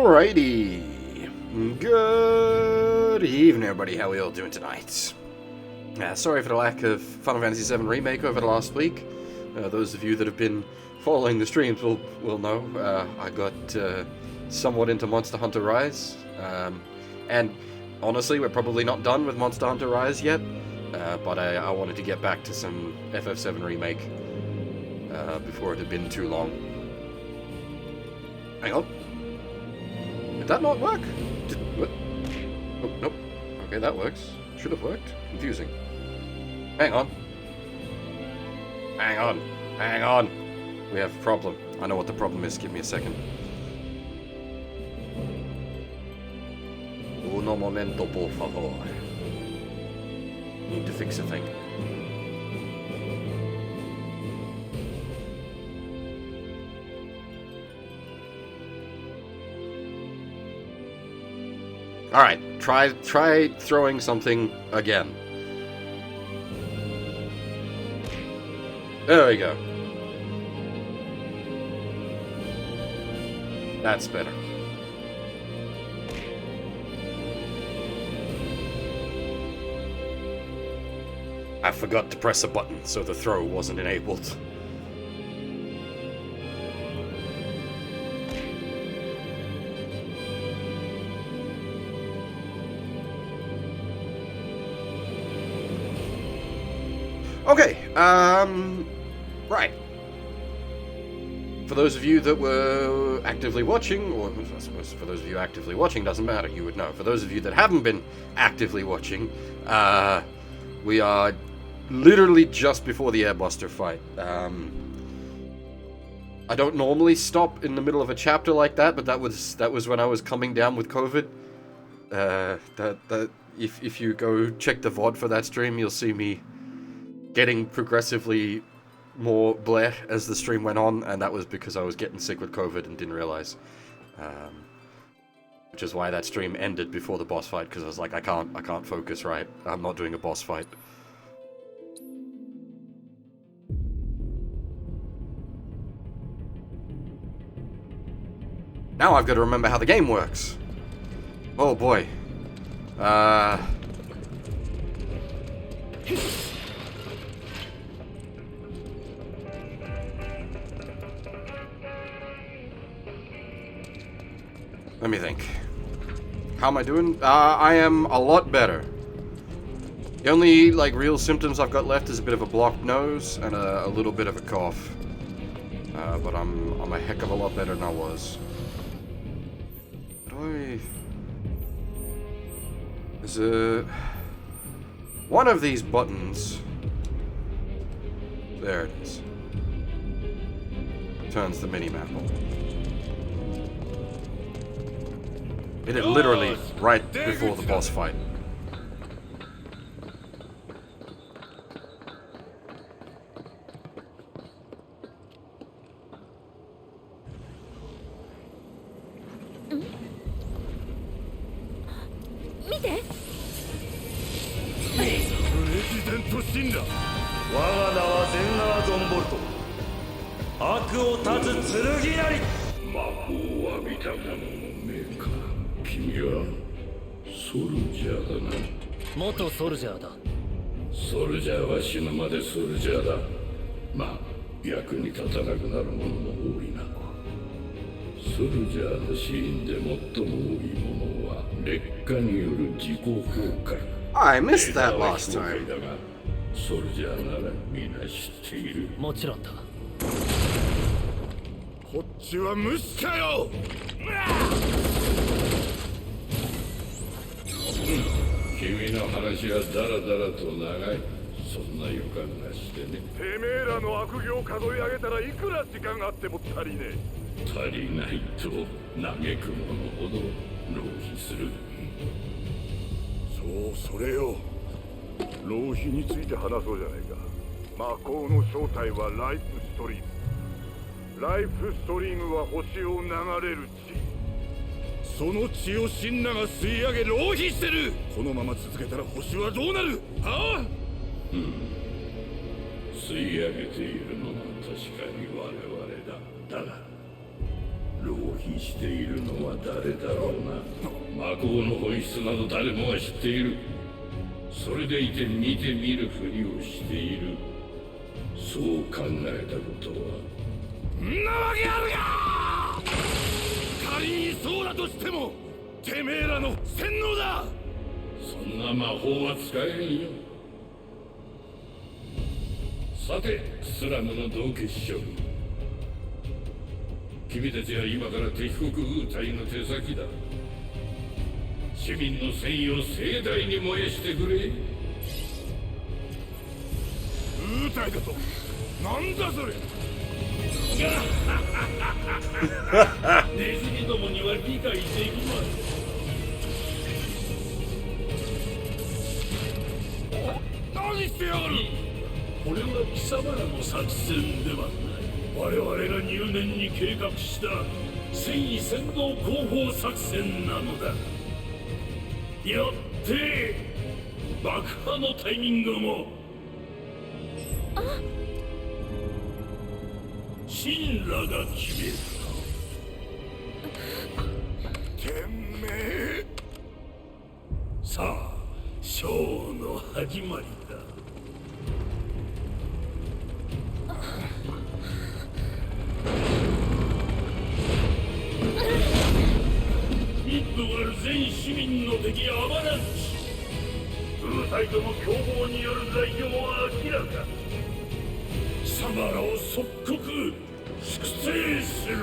Alrighty. Good evening, everybody. How are we all doing tonight? Sorry for the lack of Final Fantasy VII Remake over the last week. Those of you that have been following the streams will know I got somewhat into Monster Hunter Rise. And honestly, we're probably not done with Monster Hunter Rise yet. But I wanted to get back to some FF7 Remake before it had been too long. Hang on. Did that not work? What? Oh, nope. Okay, that works. Should have worked. Confusing. Hang on. Hang on. Hang on. We have a problem. I know what the problem is. Give me a second. Uno momento, por favor. Need to fix a thing. Alright, try throwing something again. There we go. That's better. I forgot to press a button, so the throw wasn't enabled. Okay, right. For those of you that were actively watching, or I suppose for those of you actively watching, doesn't matter, you would know. For those of you that haven't been actively watching, we are literally just before the Airbuster fight. I don't normally stop in the middle of a chapter like that, but that was when I was coming down with COVID. If you go check the VOD for that stream, you'll see me getting progressively more bleh as the stream went on, and that was because I was getting sick with COVID and didn't realize. Which is why that stream ended before the boss fight, because I was like, I can't focus right. I'm not doing a boss fight. Now I've got to remember how the game works. Oh boy. Let me think. How am I doing? I am a lot better. The only, real symptoms I've got left is a bit of a blocked nose and a little bit of a cough. But I'm a heck of a lot better than I was. There's one of these buttons. There it is. Turns the mini-map on. Hit it literally right before the boss fight.ソルジャーだ。ソルジャーは死ぬまでソルジャーだ。まあ、役に立たなくなるものも多いな。ソルジャーの死因で最も多いものは劣化による自己崩壊。I missed that last time. ソルジャーなら皆知っている。もちろんだ。こっちは無視かよ。君の話はダラダラと長い。そんな予感がしてね。てめえらの悪行を数え上げたらいくら時間があっても足りねえ。足りないと嘆く者ほど浪費する。そう、それよ。浪費について話そうじゃないか。魔法の正体はライフストリーム。ライフストリームは星を流れる地。その血をシンナが吸い上げ浪費してる。このまま続けたら星はどうなる？はあ？吸い上げているのは確かに我々だ。だが浪費しているのは誰だろうな。魔法の本質など誰もが知っている。それでいて見て見るふりをしている。そう考えたことはんなわけあるか。仮にそうだとしてもてめえらの洗脳だ。そんな魔法は使えんよ。さてスラムの道化師将軍、君たちは今から敵国ウータイの手先だ。市民の戦意を盛大に燃やしてくれ。ウータイだとなんだそれ。ネズミどもには理解できません。何してやがる。これは貴様らの作戦ではない。我々が入念に計画した戦意先導広報作戦なのだ。よって爆破のタイミングも神羅が決める。てめえさあショーの始まりだ。ミッドガル全市民の敵アバランチ。ウータイとの共謀による罪状は明らか。貴様らを即刻粛清する。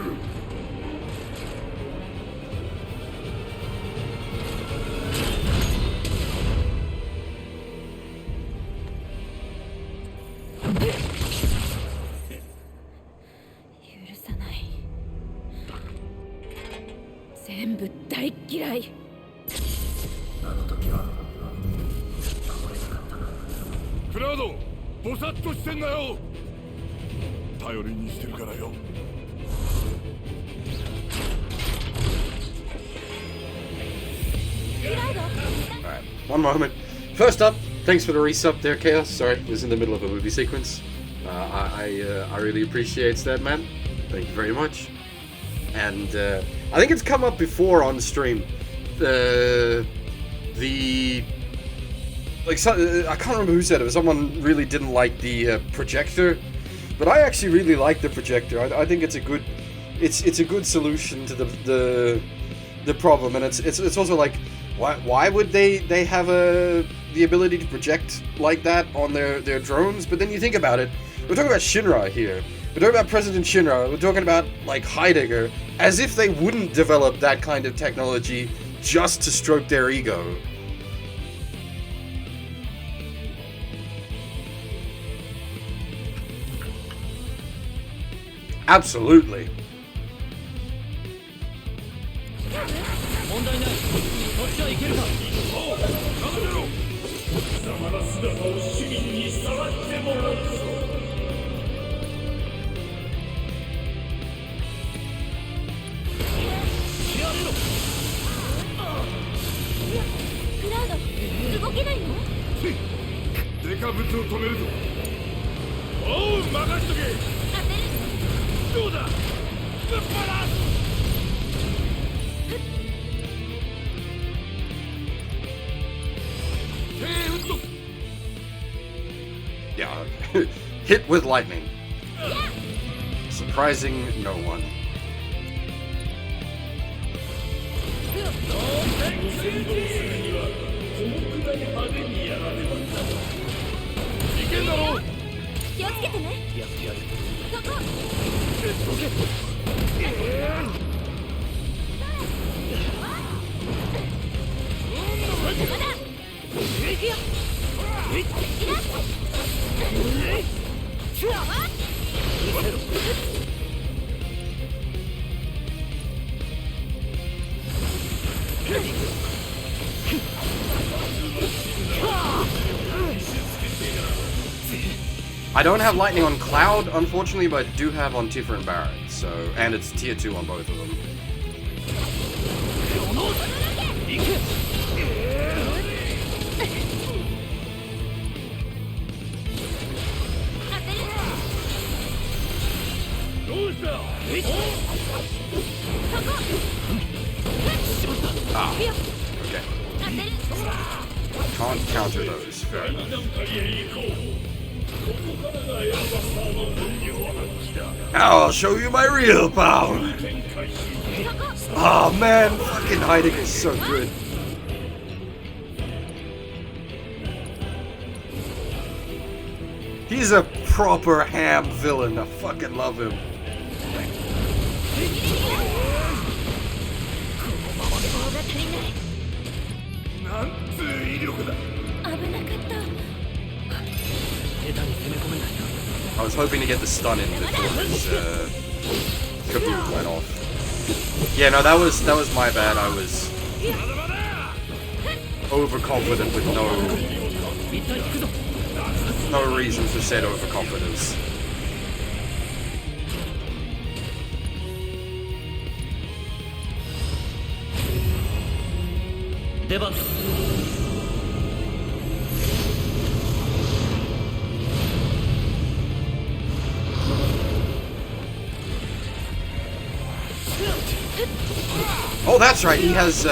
許さない。全部大嫌い。あの時は守れなかったな。クラウド、ぼさっとしてんなよ。頼りにしてるからよ。Alright, one moment. First up, thanks for the resub there, Chaos. Sorry, was in the middle of a movie sequence. I really appreciate that, man. Thank you very much. And I think it's come up before on stream. I can't remember who said it. Someone really didn't like the projector, but I actually really like the projector. I think it's a good, it's a good solution to the problem, and it's also like, why would they have the ability to project like that on their drones? But then you think about it, we're talking about Shinra here. We're talking about President Shinra. We're talking about like Heidegger, as if they wouldn't develop that kind of technology just to stroke their ego. Absolutely. 問題ない。こっちはいけるか。おう、任せろ。貴様の姿を市民にさらしてもらうぞ。やれろ。クラウド、動けないの？デカブツを止めるぞ。おう、任しとけ。当てる。どうだ。ぶっ放す。Yeah, hit with lightning. Surprising no one. いけんだろう。気をつけてね。やってやる。そこ。まだ。行くよ。I don't have lightning on Cloud, unfortunately, but I do have on Tifa and Barret, so, and it's tier 2 on both of them. Ah, okay. Can't counter those. Fair enough. Now I'll show you my real power. Oh man, fucking hiding is so good. He's a proper ham villain. I fucking love him. I was hoping to get the stun in before his kaboom went off. Yeah, no, that was my bad. I was overconfident with no reason for said overconfidence. Oh, that's right. He has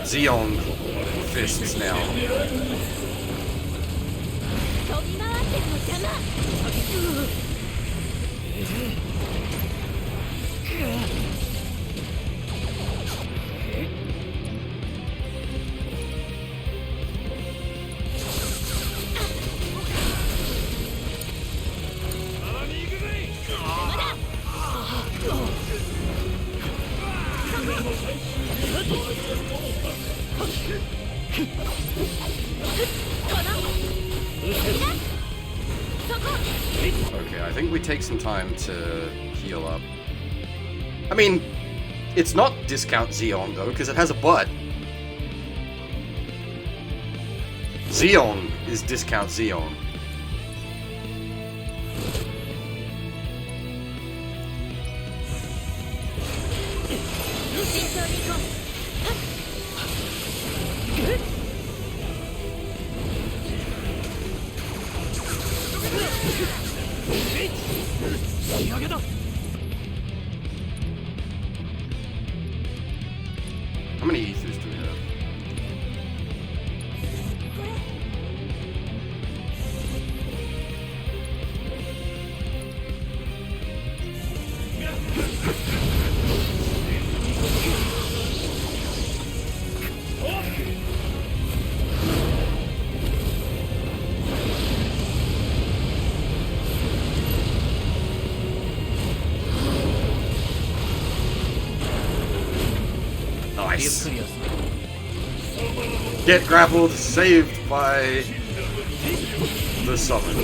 Xeon fists now. Okay, I think we take some time to heal up. I mean, it's not discount Xeon though, because it has a butt. Xeon is discount Xeon. How many ethers do we have? Nice. Get grappled, saved by the summon.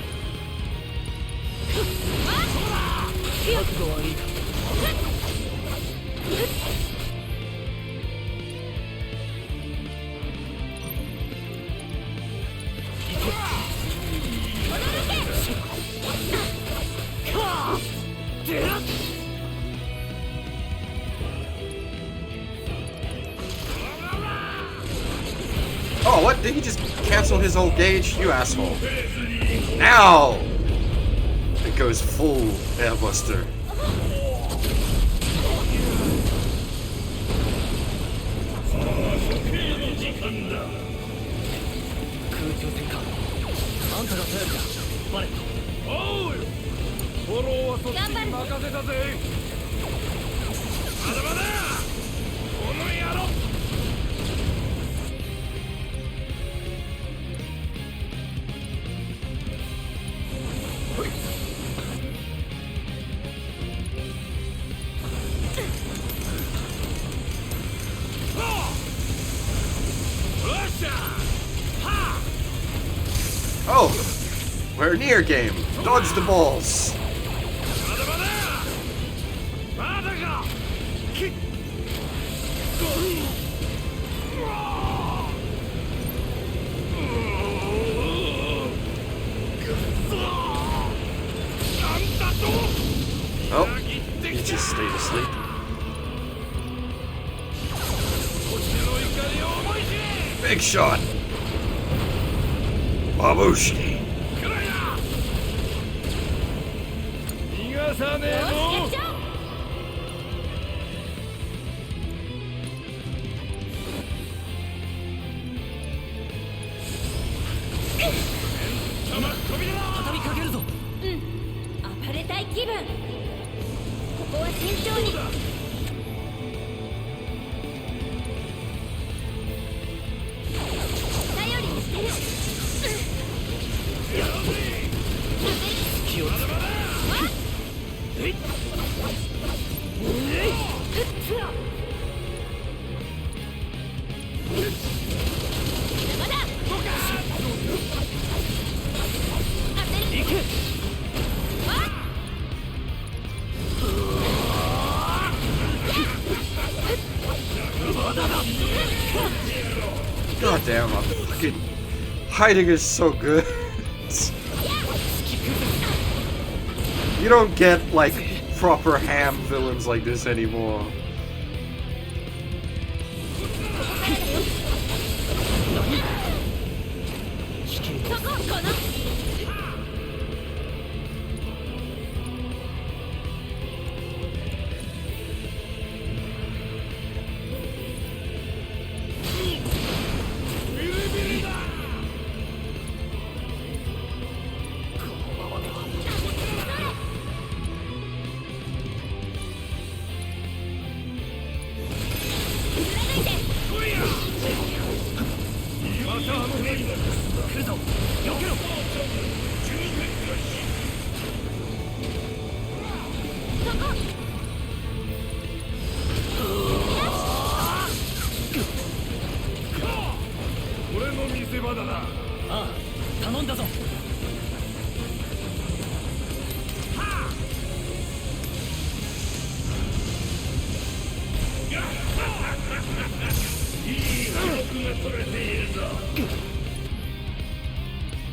Oh, I see. Oh, what? Did he just cancel his old gauge? You asshole. Ow! It goes full airbuster. あんたが頼りだバレット。おうよ。フォローはそっちに任せたぜ。まだまだこの野郎。Oh, we're near game. Dodge the balls. まだまだまだか。きっOh, he just stayed asleep. Big shot. Babushki. 逃がさねえぞ。畳みかけるぞ。暴れたい気分。ここは慎重に。頼りにしてる。気をつけ。まだ。行け。God damn, I'm fucking hiding is so good. You don't get like proper ham villains like this anymore.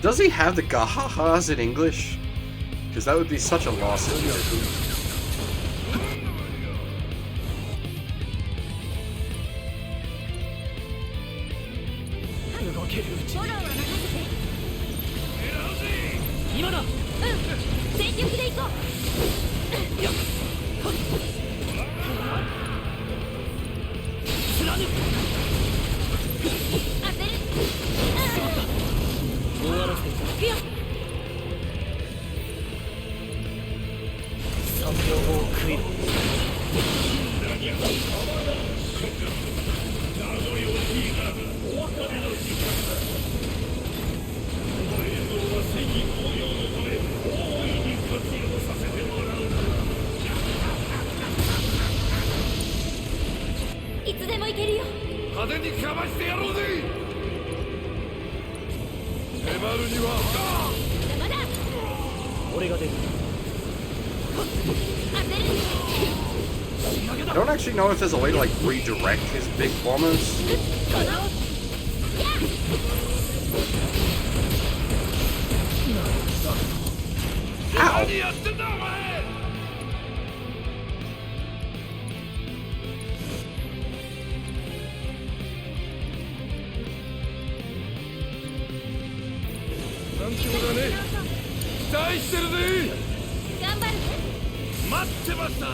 Does he have the gahahas in English? Because that would be such a loss if he didn't. 動けるうちに。フォローは任せて。今だ。全力で行こう。やっ。貫く。当てる。終わらせていく。行くよ。3秒後を食いろ。いつでも行けるよ。派手にかましてやろうぜ。迫るにはまだ。俺が出る。当てる。 I don't actually know if there's a way to like redirect his big bombers. この。何やってんだお前。なんてことだね。期待してるぜ。頑張る。待ってました。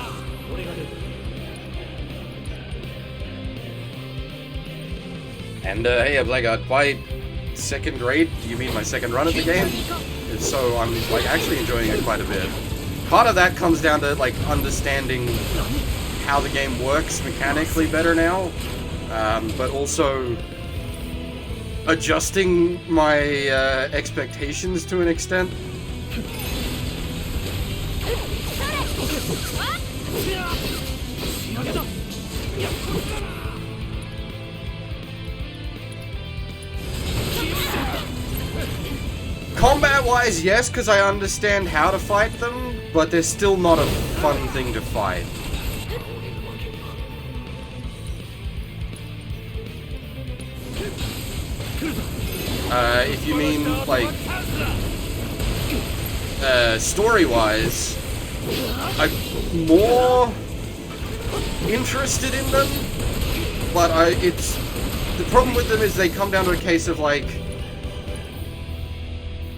俺が出る。 And hey, Blackguard, quite second grade? Do you mean my second run at the game? If so, I'm like actually enjoying it quite a bit. Part of that comes down to like understanding how the game works mechanically better now, but also adjusting my expectations to an extent. Combat-wise, yes, because I understand how to fight them, but they're still not a fun thing to fight. If you mean, like, story-wise, I'm more interested in them, but the problem with them is they come down to a case of, like,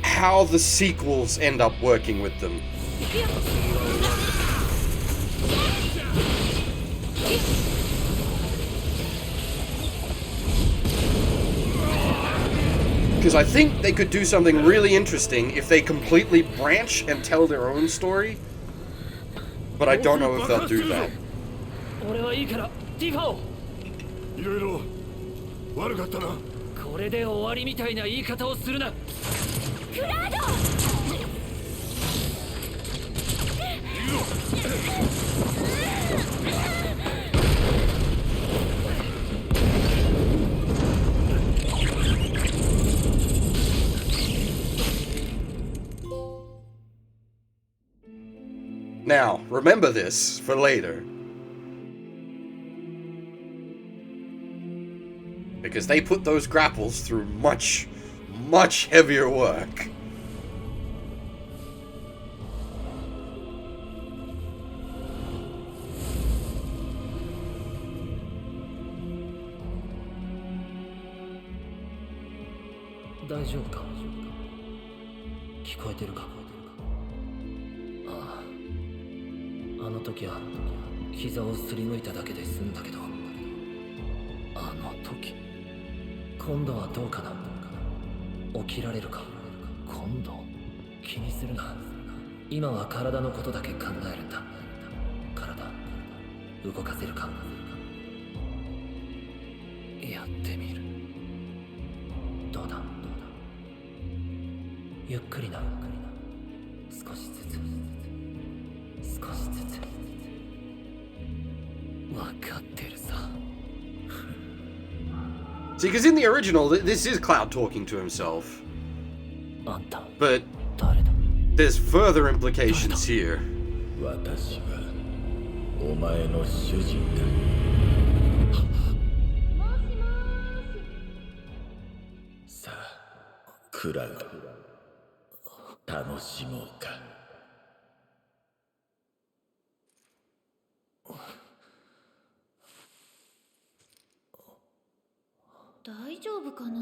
how the sequels end up working with them. Because I think they could do something really interesting if they completely branch and tell their own story, but I don't know if they'll do that. 俺はいいからティファをいろいろ悪かったな。これで終わりみたいな言い方をするな。クラウド Now, remember this for later. Because they put those grapples through much, much heavier work. Ah. あの時は膝をすりむいただけで済んだけど、あの時今度はどうかな。起きられるか。今度気にするな。今は体のことだけ考えるんだ。体動かせるか。やってみる。どうだ。ゆっくりな。少しずつ。少しずつ。わかってるさ。See, because in the original, this is Cloud talking to himself. あんた But 誰だ。 there's further implications here. 私はお前の主人だ。さあ、クラウド、楽しもうか。大丈夫かな。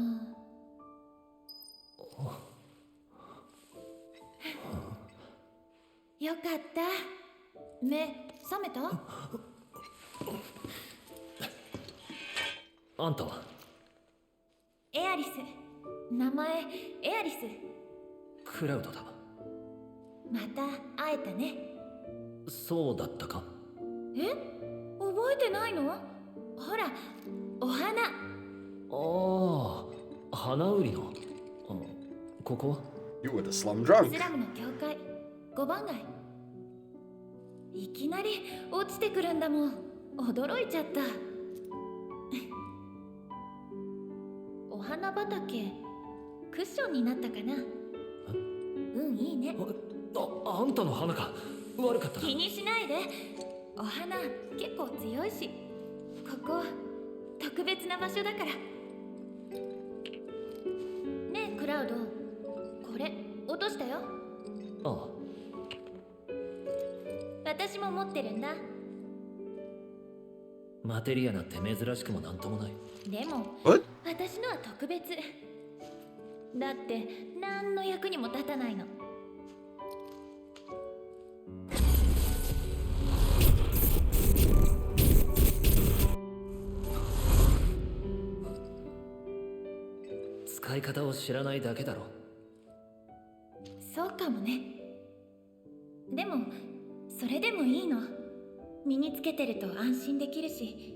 よかった。目覚めた？あんたはエアリス。名前エアリス。クラウドだ。また会えたね。そうだったか。え？覚えてないの？ほら、お花。ああ、花売りの。ここは You were the slum drunk. スラムの教会5番街。いきなり落ちてくるんだもん。驚いちゃった。お花畑クッションになったかな。うん、いいね。あんたの花か。悪かったな。気にしないで。お花結構強いし、ここ特別な場所だから。ねえクラウド、これ落としたよ。ああ、私も持ってるんだ。マテリアなんて珍しくもなんともない。でも What? 私のは特別だって、何の役にも立たないの。使い方を知らないだけだろ。そうかもね。でもそれでもいいの。身につけてると安心できるし、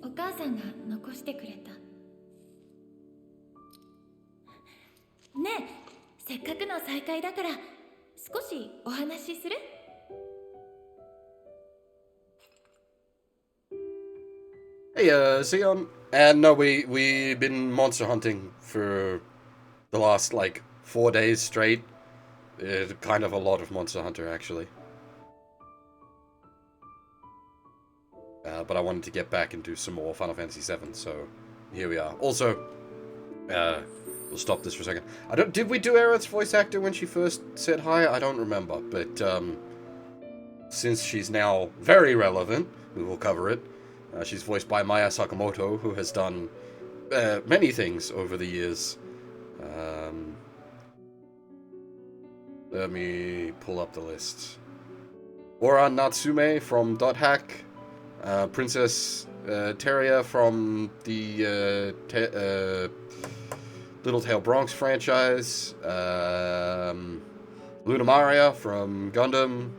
お母さんが残してくれた。ねえ、せっかくの再会だから少しお話しする？Hey, Sion. And no, we've been monster hunting for the last, like, 4 days straight. Kind of a lot of Monster Hunter, actually. But I wanted to get back and do some more Final Fantasy VII, so here we are. Also, we'll stop this for a second. Did we do Aerith's voice actor when she first said hi? I don't remember, but, since she's now very relevant, we will cover it. She's voiced by Maya Sakamoto, who has done many things over the years. Let me pull up the list. Ora Natsume from Dot Hack, Princess Teria from the Little Tail Bronx franchise, Luna Maria from Gundam.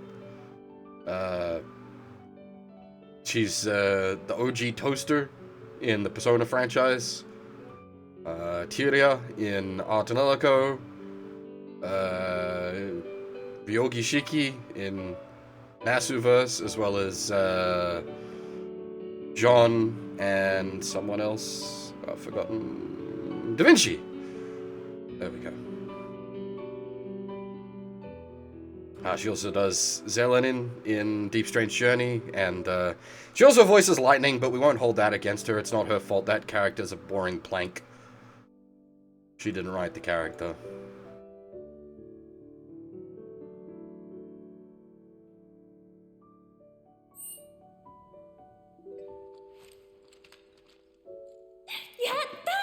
She's the OG Toaster in the Persona franchise. Tyria in Artanelico. Ryogi Shiki in Nasuverse, as well as John and someone else. I've forgotten. Da Vinci! There we go. She also does Zelenin in Deep Strange Journey, and she also voices Lightning, but we won't hold that against her. It's not her fault. That character's a boring plank. She didn't write the character. Yatta!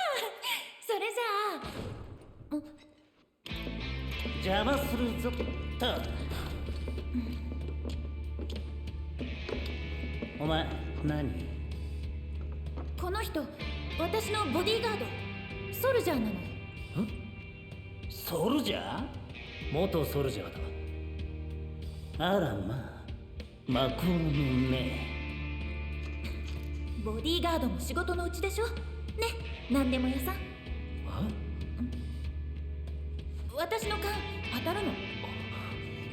それじゃあ。邪魔するぞ。お前何？この人、私のボディーガード、ソルジャーなの。ソルジャー？元ソルジャーだ。あらまあ、魔法のね。ボディーガードも仕事のうちでしょ。ね、なんでも屋さん。私の勘当たるの。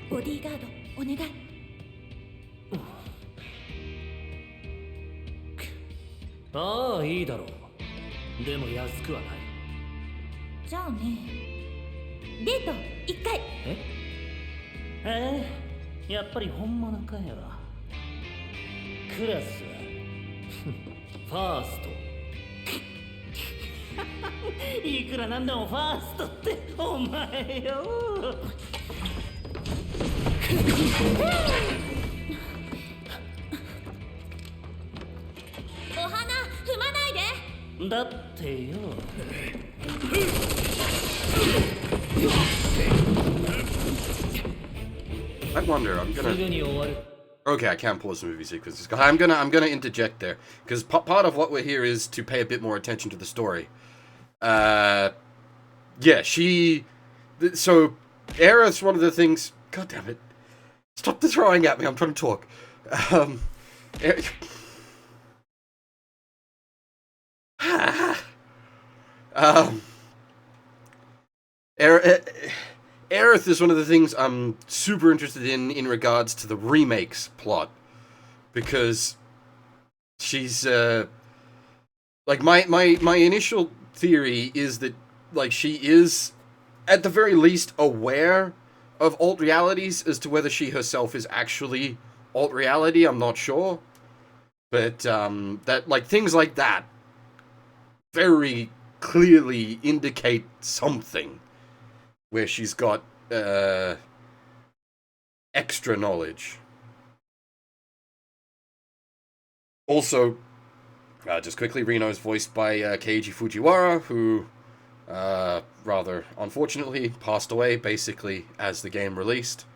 ボディーガードお願い。ああ、いいだろう。でも安くはない。じゃあね、デート1回。やっぱり本物かよ。クラスはファースト。いくらなんでもファーストってお前よ。お花踏まないで。だってよ。I wonder, I'm gonna... すぐに終わる。 Okay, I can't pause the movie sequences. I'm gonna interject there, because part of what we're here is to pay a bit more attention to the story. Yeah, so, Aerith's one of the things... God damn it. Stop the throwing at me, I'm trying to talk. Aerith is one of the things I'm super interested in regards to the Remake's plot. Because she's, like, my initial theory is that, like, she is, at the very least, aware of alt realities. As to whether she herself is actually alt reality, I'm not sure. But, that, like, things like that very clearly indicate something where she's got extra knowledge. Also, just quickly, Reno's voiced by Keiji Fujiwara, who rather unfortunately passed away basically as the game released.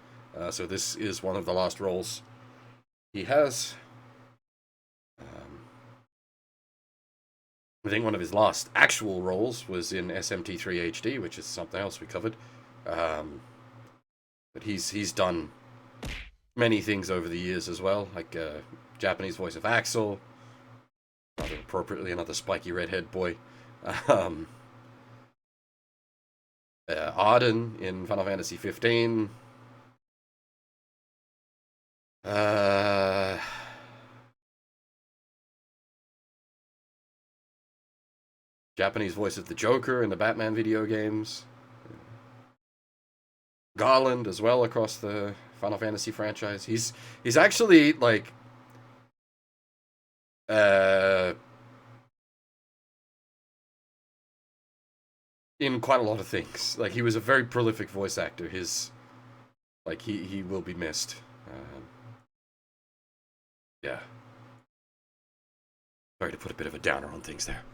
So this is one of the last roles he has. I think one of his last actual roles was in SMT3 HD, which is something else we covered. But he's done many things over the years as well, like Japanese voice of Axel, rather appropriately another spiky redhead boy. Arden in Final Fantasy 15. Japanese voice of the Joker in the Batman video games. Garland as well across the Final Fantasy franchise. He's actually like in quite a lot of things. Like, he was a very prolific voice actor. He will be missed. Yeah. Sorry to put a bit of a downer on things there.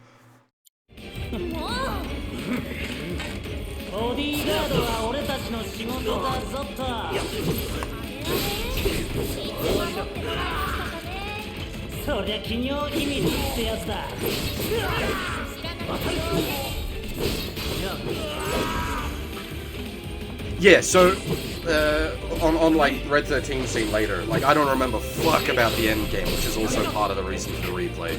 ボディーガードは俺たちの仕事だぞと。そりゃ企業秘密ってやつだ。 Yeah, so on like Red 13 scene later, like, I don't remember fuck about the end game, which is also part of the reason for the replay.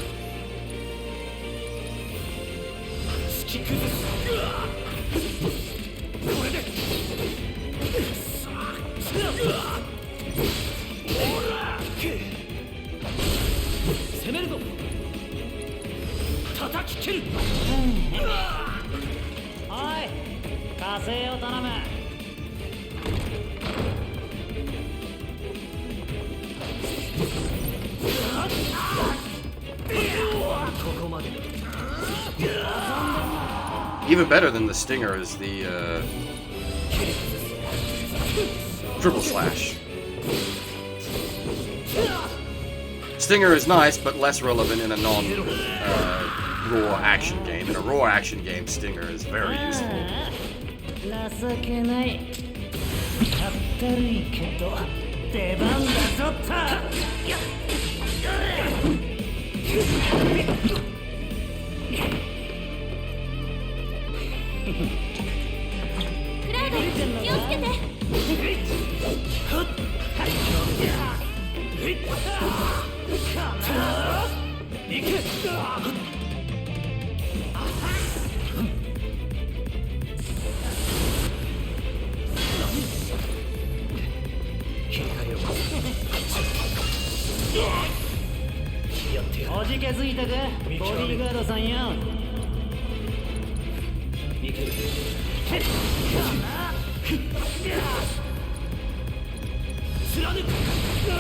Even better than the stinger is the triple slash. Stinger is nice, but less relevant in a non-raw action game. In a raw action game, stinger is very useful.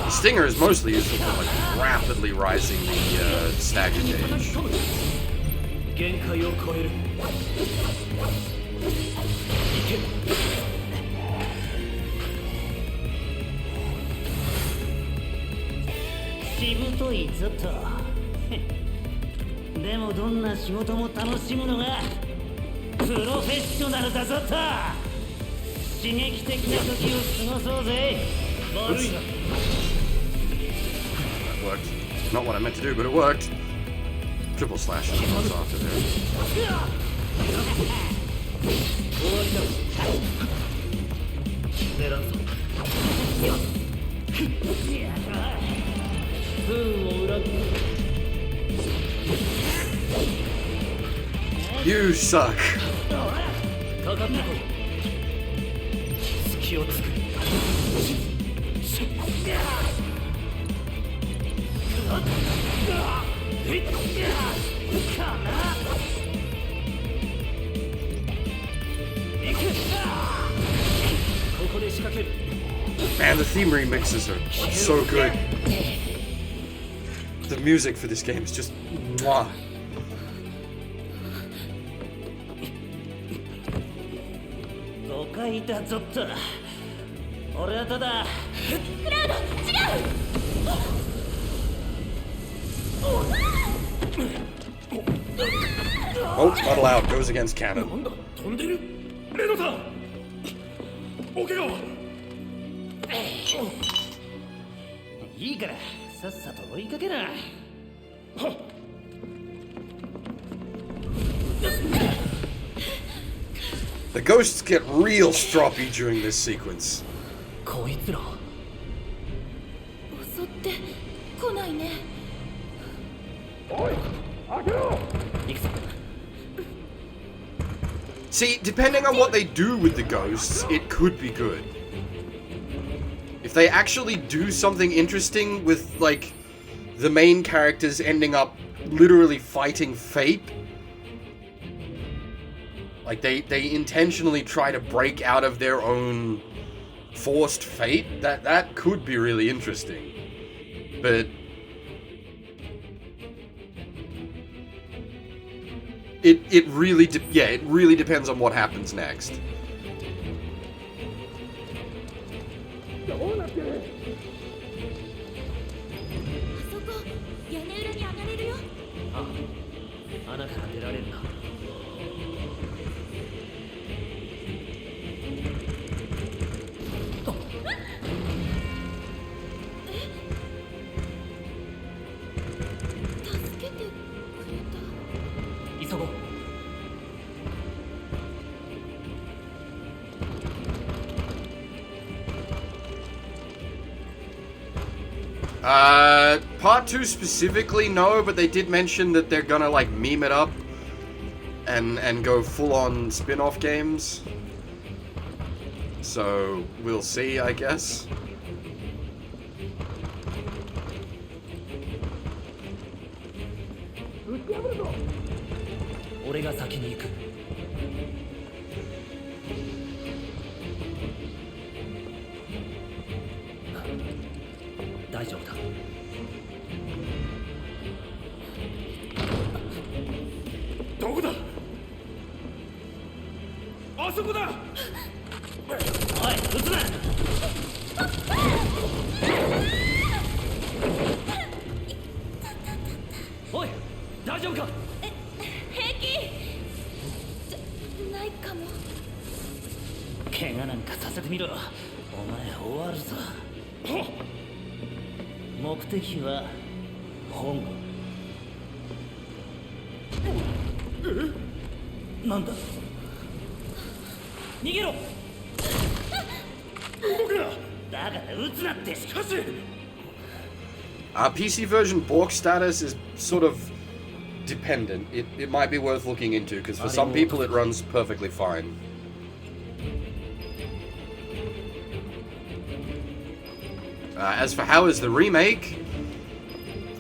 Stinger is mostly useful for like rapidly rising the stagger gauge. Oops. That worked. Not what I meant to do, but it worked. Triple slash comes after there. You suck. Man, the theme remixes are so good. The music for this game is just mwah. Oh, not allowed. Goes against canon. The ghosts get real stroppy during this sequence. こいつら襲って来ないね。おい開けろ。行くぞ See, depending on what they do with the ghosts, it could be good. If they actually do something interesting with, like, the main characters ending up literally fighting fate, like, they intentionally try to break out of their own forced fate, that could be really interesting. But it really it really depends on what happens next. どうなってる。あそこ屋根裏に上がれるよ。ああ穴から出られるな 助けてくれた。急ごう Part 2 specifically, no, but they did mention that they're gonna, like, meme it up and go full-on spin-off games. So, we'll see, I guess. 俺が先に行く大丈夫だどこだ。あそこだ。おい撃つなおい大丈夫か平気じゃないかも。怪我なんかさせてみろお前終わるぞ目的は本なんだ逃げろ動くな。だから撃つなってしかし。PC version Bork status is sort of dependent. It might be worth looking into, because for some people it runs perfectly fine. As for how is the remake,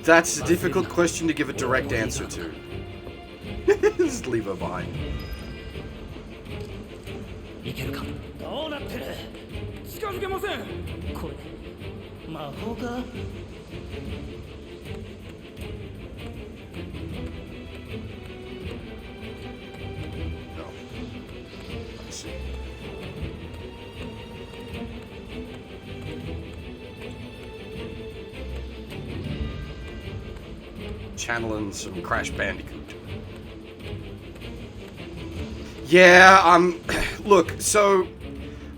that's a difficult question to give a direct answer to. Just leave her behind. いけるかどうなってる近づけません。これ魔法か No. Let's see. Channeling some Crash Bandicoot. Yeah, look, so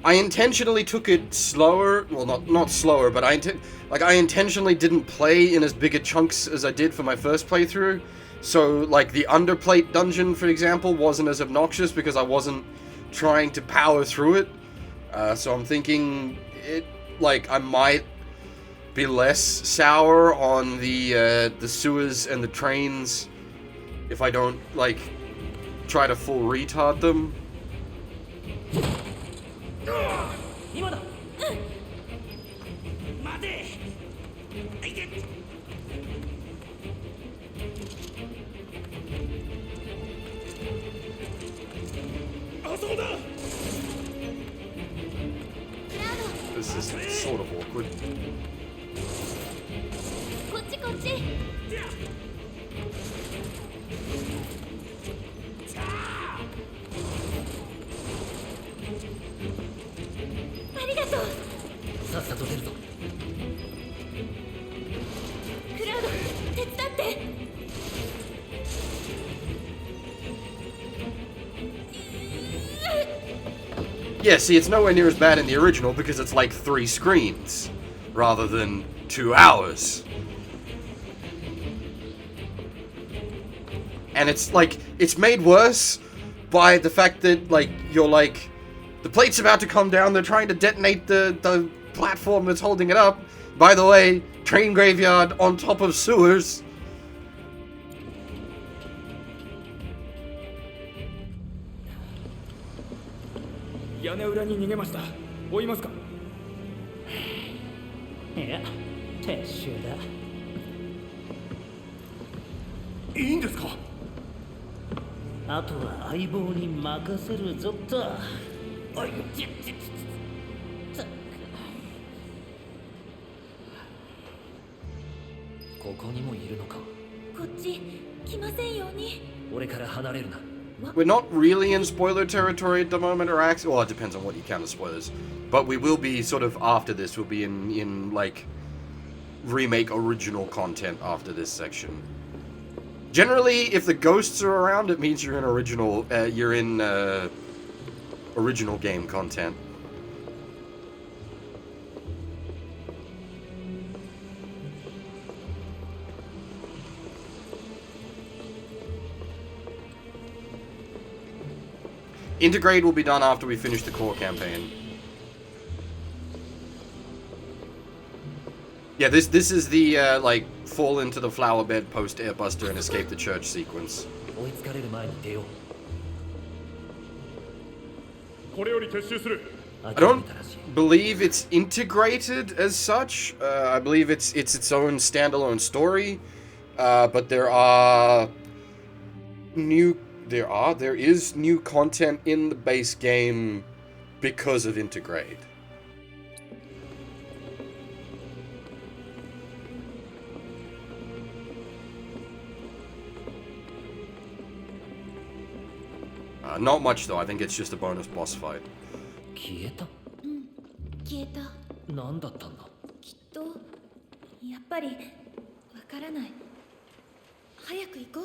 I intentionally took it slower. Well, not slower, but I intentionally didn't play in as big a chunks as I did for my first playthrough. So, like, the underplate dungeon, for example, wasn't as obnoxious because I wasn't trying to power through it. So I'm thinking I might be less sour on the sewers and the trains if I don't, like, try to full retard them. 今だ待ていけあそこだ。This is sort of awkward. こっちこっち。ありがとう。さっさと出るぞクラウド手伝って。Yeah, see, it's nowhere near as bad in the original because it's like 3 screens rather than 2 hours. And it's like, it's made worse by the fact that, like, you're like, the plate's about to come down, they're trying to detonate the platform that's holding it up. By the way, train graveyard on top of sewers.屋根裏に逃げました。追いますか。いや、撤収だ。いいんですか。あとは相棒に任せるぞと。おい、ここにもいるのか。こっち来ませんように。俺から離れるな。We're not really in spoiler territory at the moment, or actually, well, it depends on what you count as spoilers. But we will be sort of after this. We'll be in like remake original content after this section. Generally, if the ghosts are around, it means you're in original. Original game content. Intergrade will be done after we finish the core campaign. Yeah, this is the like fall into the flower bed post airbuster and escape the church sequence. 追いつかれる前に出よう。これより撤収する。I don't believe it's integrated as such. I believe it's its own standalone story. But there is new content in the base game because of Intergrade. Not much though. I think it's just a bonus boss fight. 消えた。消えた。何だったんだ。きっとやっぱりわからない。早く行こう。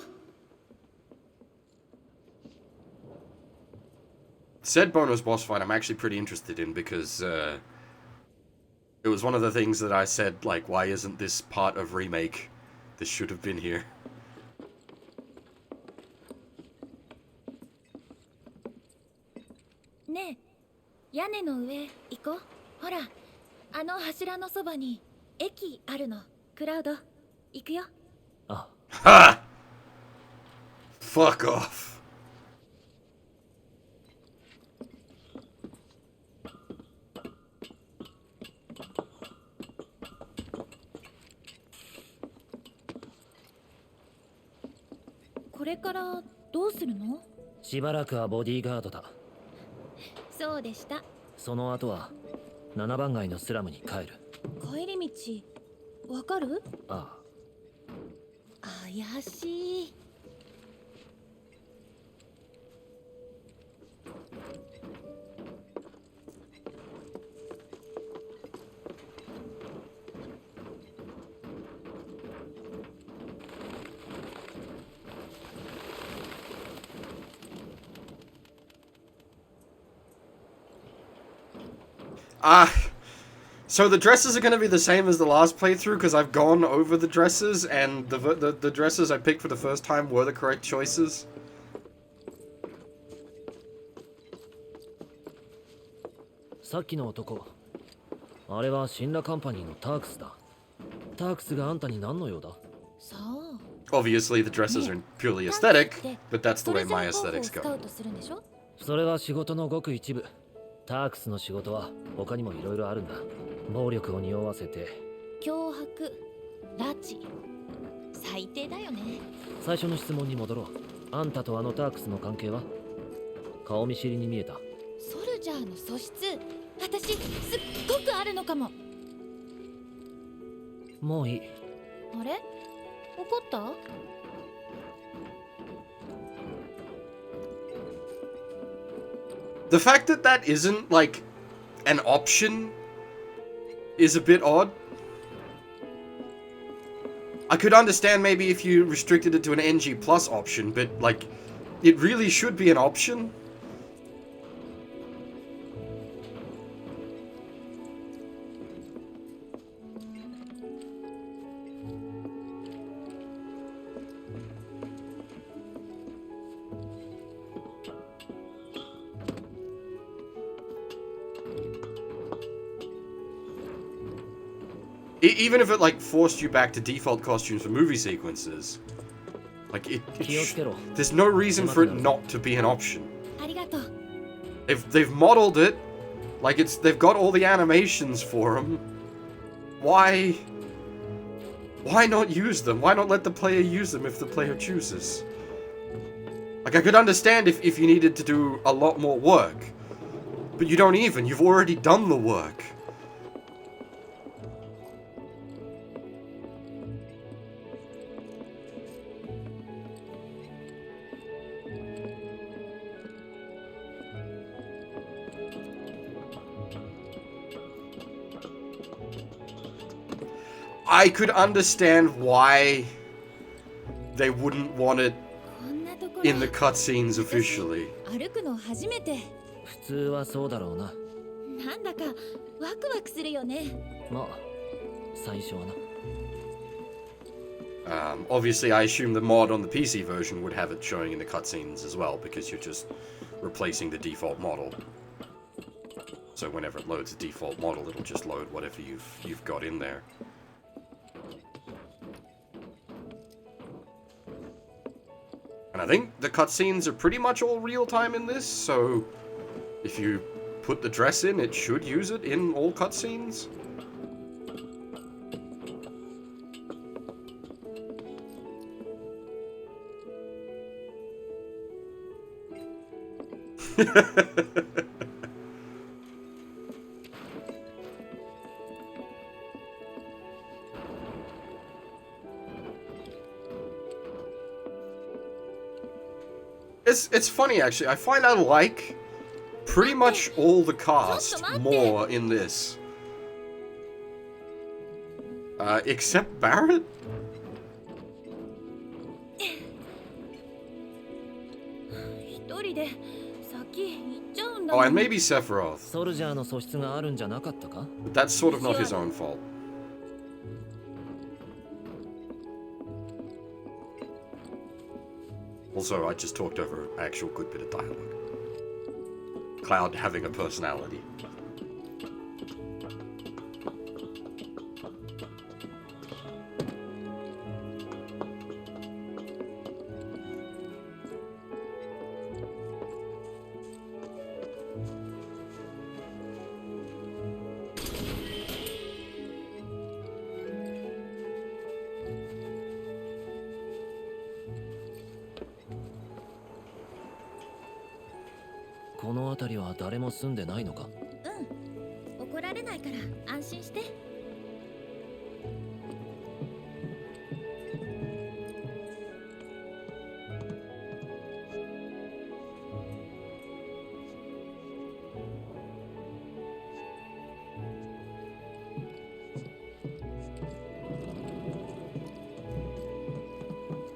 Said bonus boss fight I'm actually pretty interested in because it was one of the things that I said, like, why isn't this part of Remake? This should have been here. Ne, 屋根の上行こう。ほら、あの柱のそばに駅あるの。クラウド、行くよ。あ。Ha! Fuck off.「これからどうするの？しばらくはボディーガードだ。そうでした。その後は7番街のスラムに帰る。帰り道わかる？ああ。怪しい。So the dresses are going to be the same as the last playthrough because I've gone over the dresses and the dresses I picked for the first time were the correct choices. さっきの男、あれはシンラカンパニーのタークスだ。タークスがあんたに何の用だ？そう。Obviously the dresses are purely aesthetic, but that's the way my aesthetics go. それは仕事のごく一部。タークスの仕事は他にもいろいろあるんだ。暴力を匂わせて脅迫、拉致、最低だよね。最初の質問に戻ろう。あんたとあのタークスの関係は？顔見知りに見えた。ソルジャーの素質、私すっごくあるのかも。もういい。あれ？怒った？ The fact that that isn't, like, an option is a bit odd. I could understand maybe if you restricted it to an NG plus option, but, like, it really should be an option. Even if it, like, forced you back to default costumes for movie sequences, like, there's no reason for it not to be an option. ありがとう。 If they've modeled it, like, they've got all the animations for them, why not use them? Why not let the player use them if the player chooses? Like, I could understand if you needed to do a lot more work, but you don't even. You've already done the work. I could understand why they wouldn't want it こんなところ in the cutscenes officially. 歩くの初めて。普通はそうだろうな。なんだかワクワクするよね。まあ最初はな。Obviously, I assume the mod on the PC version would have it showing in the cutscenes as well, because you're just replacing the default model. So whenever it loads a default model, it'll just load whatever you've got in there. And I think the cutscenes are pretty much all real-time in this, so if you put the dress in, it should use it in all cutscenes. It's funny, actually. I find I like pretty much all the cast more in this. Except Barrett? Oh, and maybe Sephiroth. ソルジャーの素質があるんじゃなかったか? But that's sort of not his own fault. Also, I just talked over an actual good bit of dialogue. Cloud having a personality.「この辺りは誰も住んでないのか?」うん、怒られないから安心して。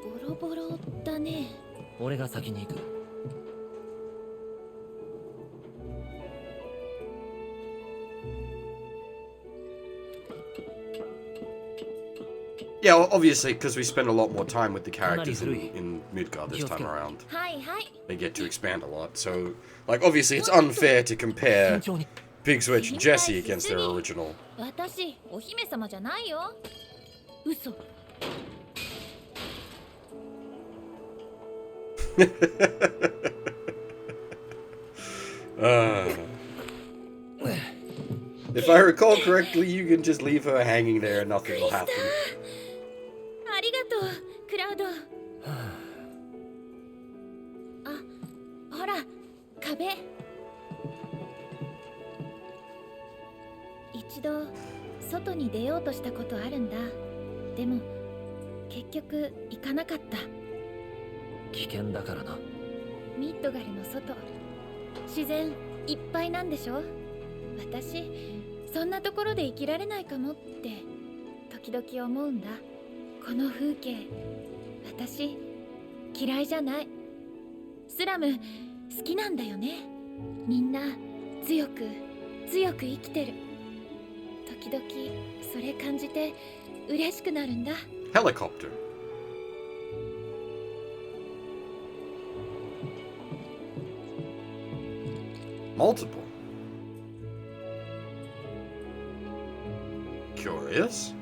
ボロボロだね。俺が先に行く。Yeah, obviously, because we spend a lot more time with the characters in Midgard this time around. They get to expand a lot, so, like, obviously it's unfair to compare Big Switch and Jessie against their original. 私、お姫様じゃないよ。嘘。If I recall correctly, you can just leave her hanging there and nothing will happen. ありがとう、クラウド。あ、ほら、壁。一度外に出ようとしたことあるんだ。でも結局行かなかった。危険だからな。ミッドガルの外、自然いっぱいなんでしょ。私そんなところで生きられないかもって時々思うんだ。この風景、私嫌いじゃない。スラム好きなんだよね。みんな強く強く生きてる。時々それ感じて嬉しくなるんだ。Helicopter. Multiple. curious.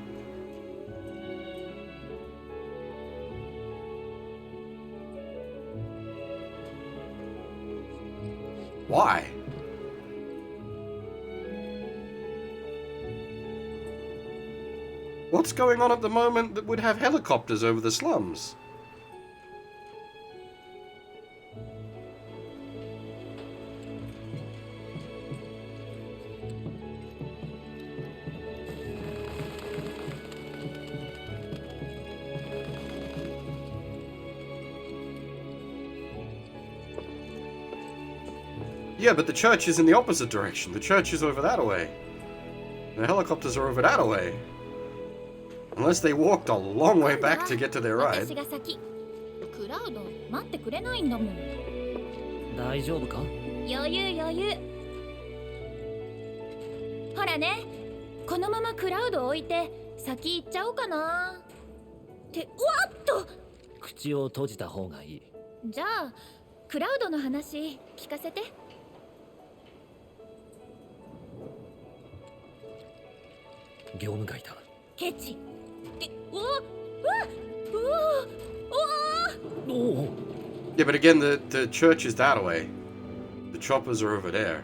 Why? What's going on at the moment that would have helicopters over the slums? Yeah, but the church is in the opposite direction. The church is over that way. The helicopters are over that way. Unless they walked a long way back to get to their ride. クラウド待ってくれないんだもん。大丈夫か？余裕余裕。ほらね、このままクラウド置いて先行っちゃおうかな。ってわっと。口を閉じた方がいい。じゃあクラウドの話聞かせて。業務外だ。ケチ。Yeah, but again, the church is that way. The choppers are over there.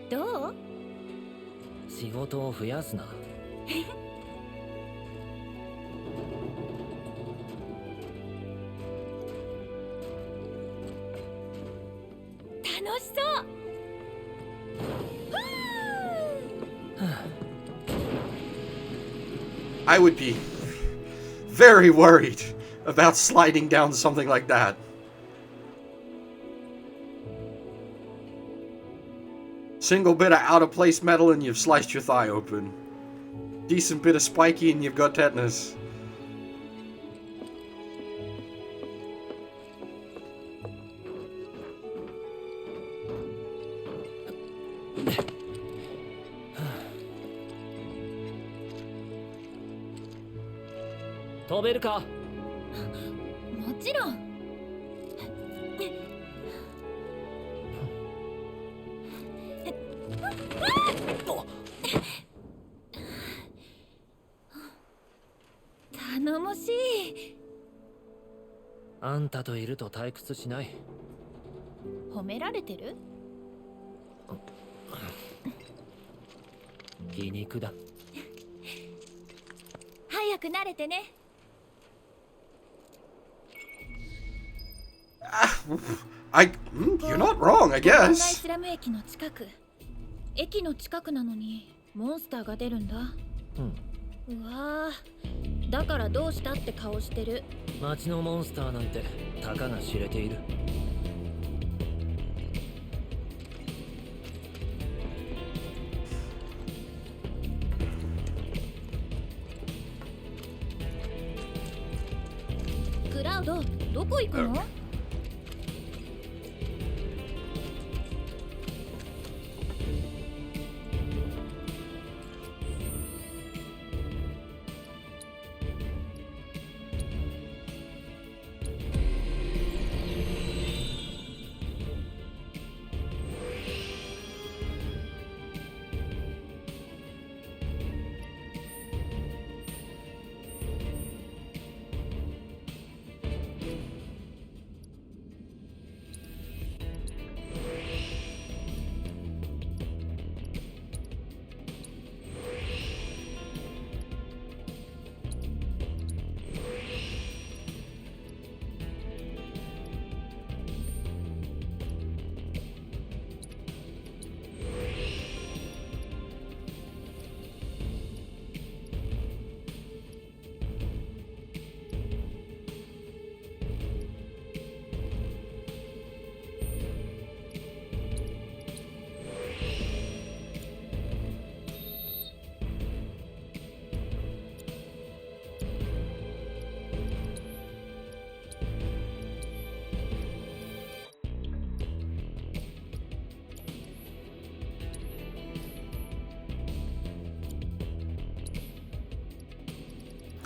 どう？仕事を増やすな。楽しそう。I would be very worried about sliding down something like that. Single bit of out-of-place metal and you've sliced your thigh open. Decent bit of spiky and you've got tetanus. "飛べるか?" もちろん。頼もしい。あんたといると退屈しない。褒められてる？皮肉だ。早く慣れてね。You're not wrong, I guess. イスラム駅の近く。駅の近くなのにモンスターが出るんだ。うわー、だからどうしたって顔してる。街のモンスターなんてたかが知れている。クラウド、どこ行くの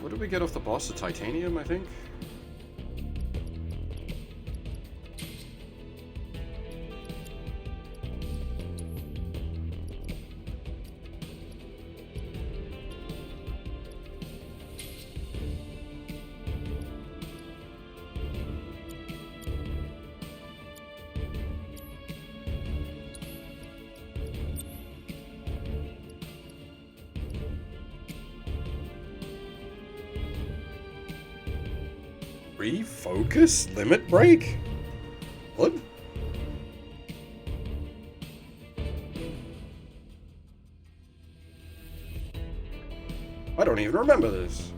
？What did we get off the boss? The titanium, I think? Refocus? Limit break? What? I don't even remember this.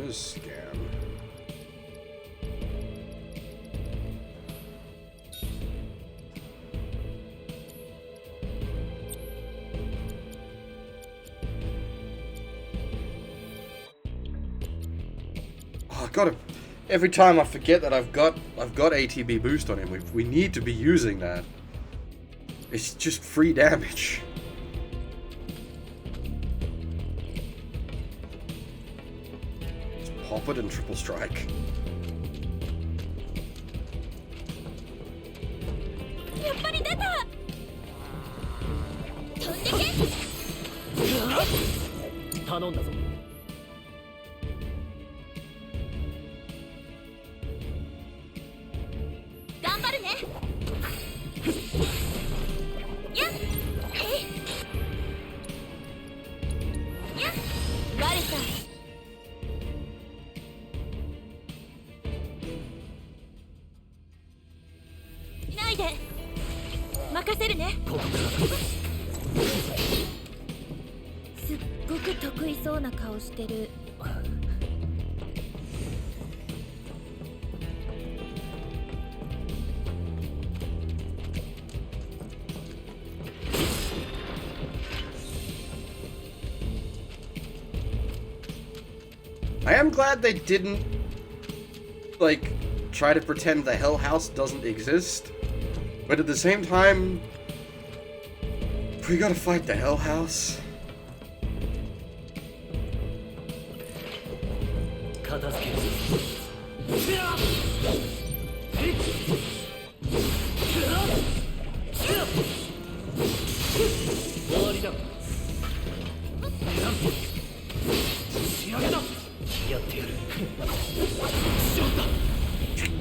Scan. Oh, I got him. Every time I forget that I've got ATB boost on him. We need to be using that. It's just free damage. Pop it and triple strike. I am glad they didn't, like, try to pretend the Hell House doesn't exist. But at the same time, we gotta fight the Hell House.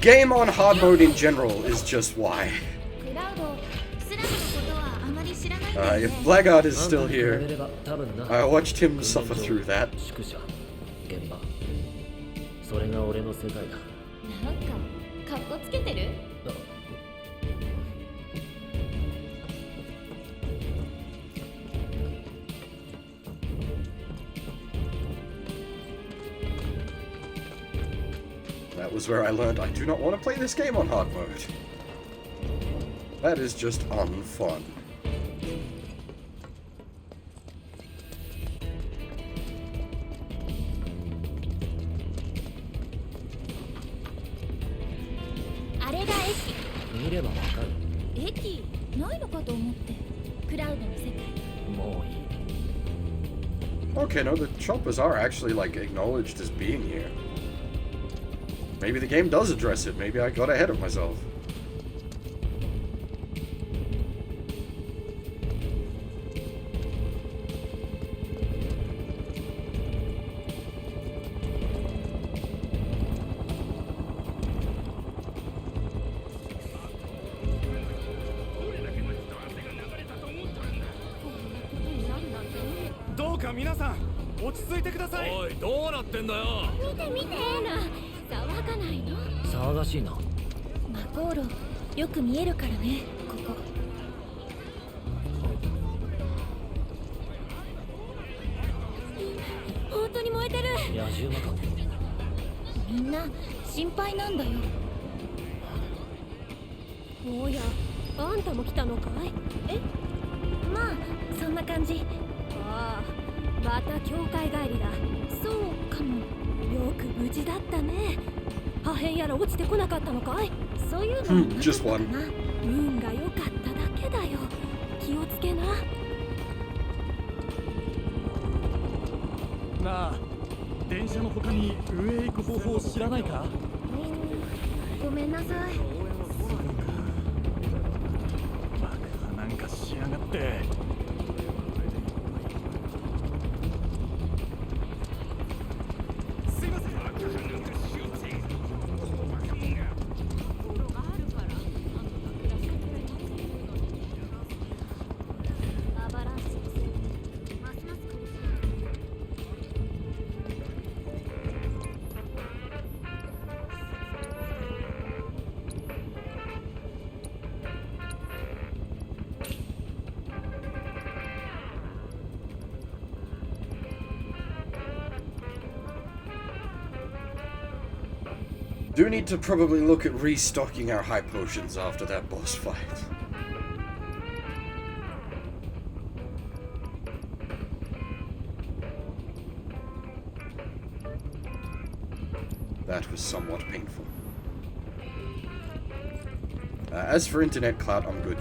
Game on hard mode in general is just why. If Blackguard is still here, I watched him suffer through that. That was where I learned I do not want to play this game on hard mode. That is just unfun. Okay, no, the choppers are actually, like, acknowledged as being here. Maybe the game does address it. Maybe I got ahead of myself. Just one. 運が良かっただけだよ。気をつけな。なあ、電車の他に上へ行く方法知らないか？ごめんなさい。。Do need to probably look at restocking our high potions after that boss fight. That was somewhat painful. As for internet clout, I'm good.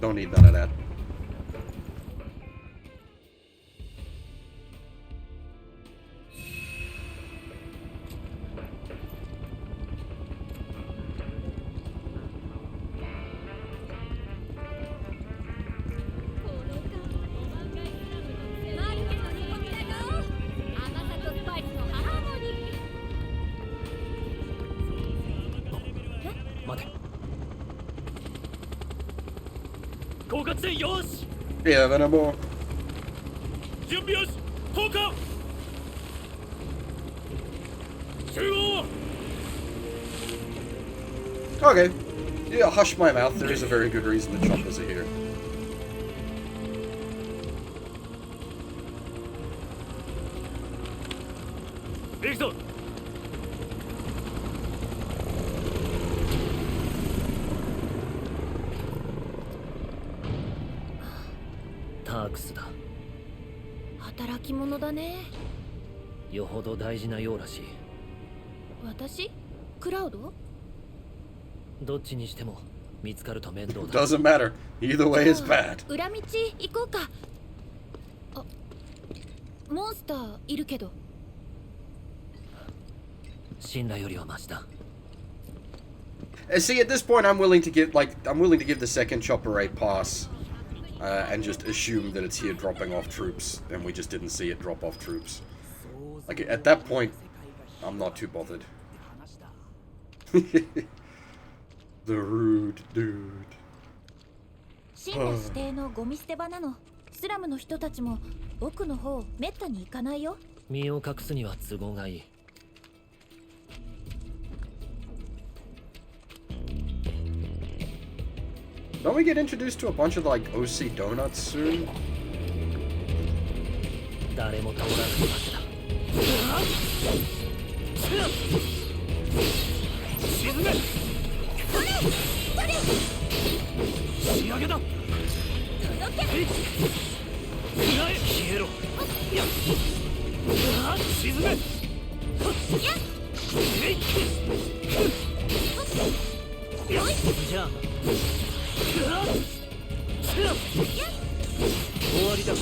Don't need none of that. Yeah, Venable. Okay. Yeah, hush my mouth. There is a very good reason the choppers are here.タークスだ。働き者だね。よほど大事なようらしい。私？クラウド？どっちにしても見つかると面倒だ。Doesn't matter. Either way is bad. 裏道行こうか。あ、モンスターいるけど。信頼よりはマシだ。See, at this point, I'm willing to give the second chopper a pass, and just assume that it's here dropping off troops, and we just didn't see it drop off troops. Like at that point, I'm not too bothered. The rude dude. 深夜指定のゴミ捨て場なの。スラムの人たちも奥の方めったに行かないよ。身を隠すには都合がいい。Don't we get introduced to a bunch of like OC donuts soon? 誰も通らないわけだ。沈め。仕上げだ。消えろ。沈め。じゃあ終わりだ。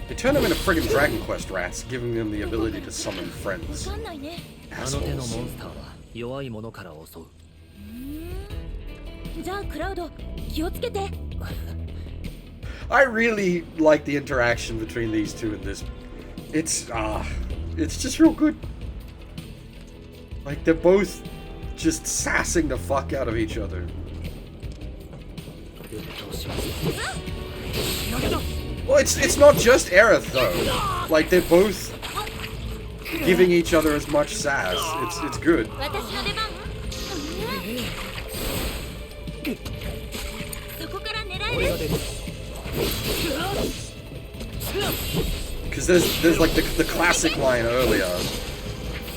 They turn them into friggin' Dragon Quest rats, giving them the ability to summon friends. わかんないね。あの手のモンスターは弱いものから襲う。じゃあクラウド気をつけて。I really like the interaction between these two in this. It's just real good. Like they're both just sassing the fuck out of each other. Well, it's not just Aerith though. Like they're both giving each other as much sass. It's good. 私の出番。そこから狙える。Because there's like the classic line earlier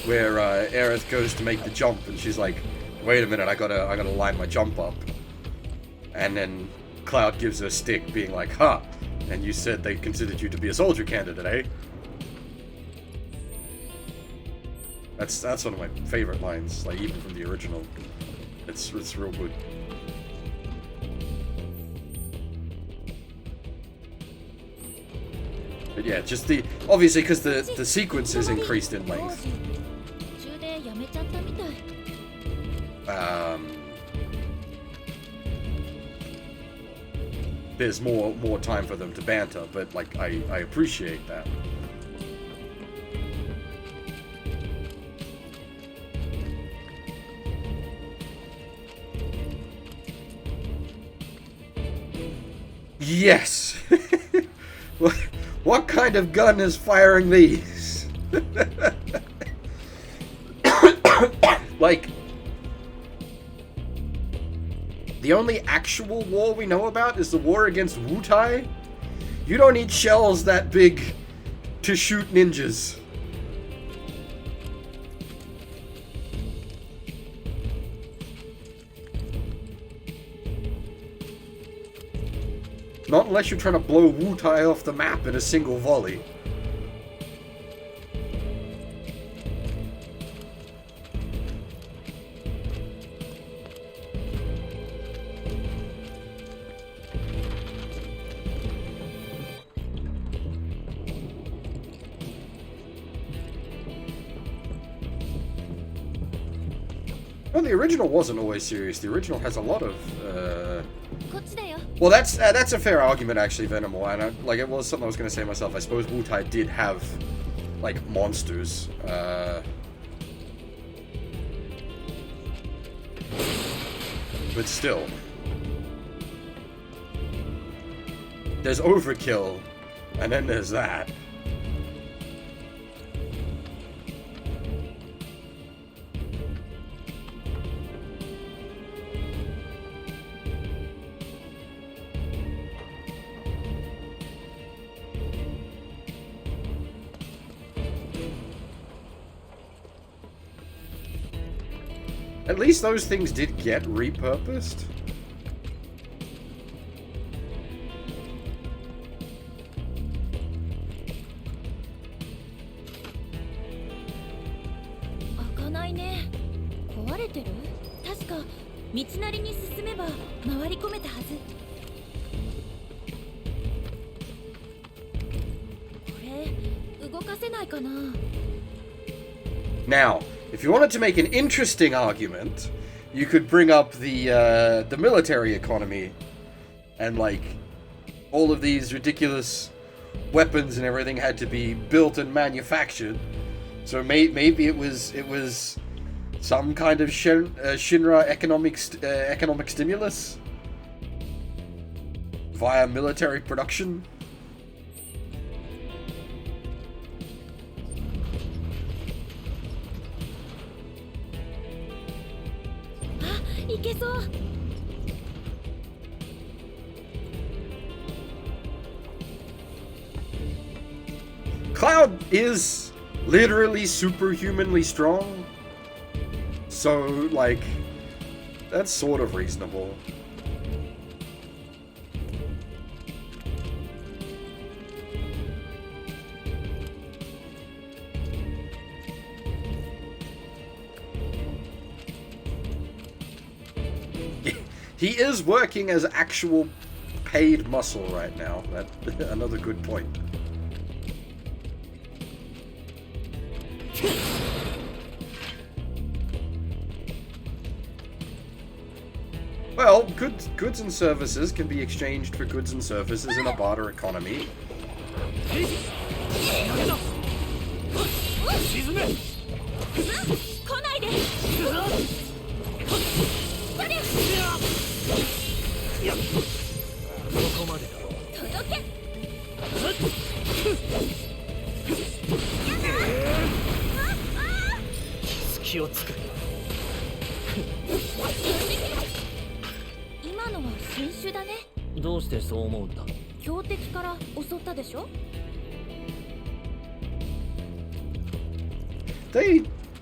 where Aerith goes to make the jump and she's like, "Wait a minute, I gotta line my jump up," and then Cloud gives her a stick, being like, "Huh, and you said they considered you to be a soldier candidate, eh?" That's one of my favorite lines, like even from the original. It's real good. But yeah, just obviously because the sequence is increased in length. やめちゃったみたい。There's more time for them to banter, but like I appreciate that. Yes. What kind of gun is firing these? Like, the only actual war we know about is the war against Wutai. You don't need shells that big to shoot ninjas. Not unless you're trying to blow Wutai off the map in a single volley. Well, the original wasn't always serious. The original has a lot of, こっちだよ。 Well, that's a fair argument, actually, Venomal. And like, it was something I was going to say myself. I suppose Wutai did have, like, monsters. But still. There's overkill, and then there's that. At least those things did get repurposed. Now, if you wanted to make an interesting argument, you could bring up the military economy, and like all of these ridiculous weapons and everything had to be built and manufactured. So maybe it was some kind of Shinra economic stimulus via military production. Cloud is literally superhumanly strong, so like that's sort of reasonable. He is working as actual paid muscle right now. That's another good point. Well, goods and services can be exchanged for goods and services in a barter economy.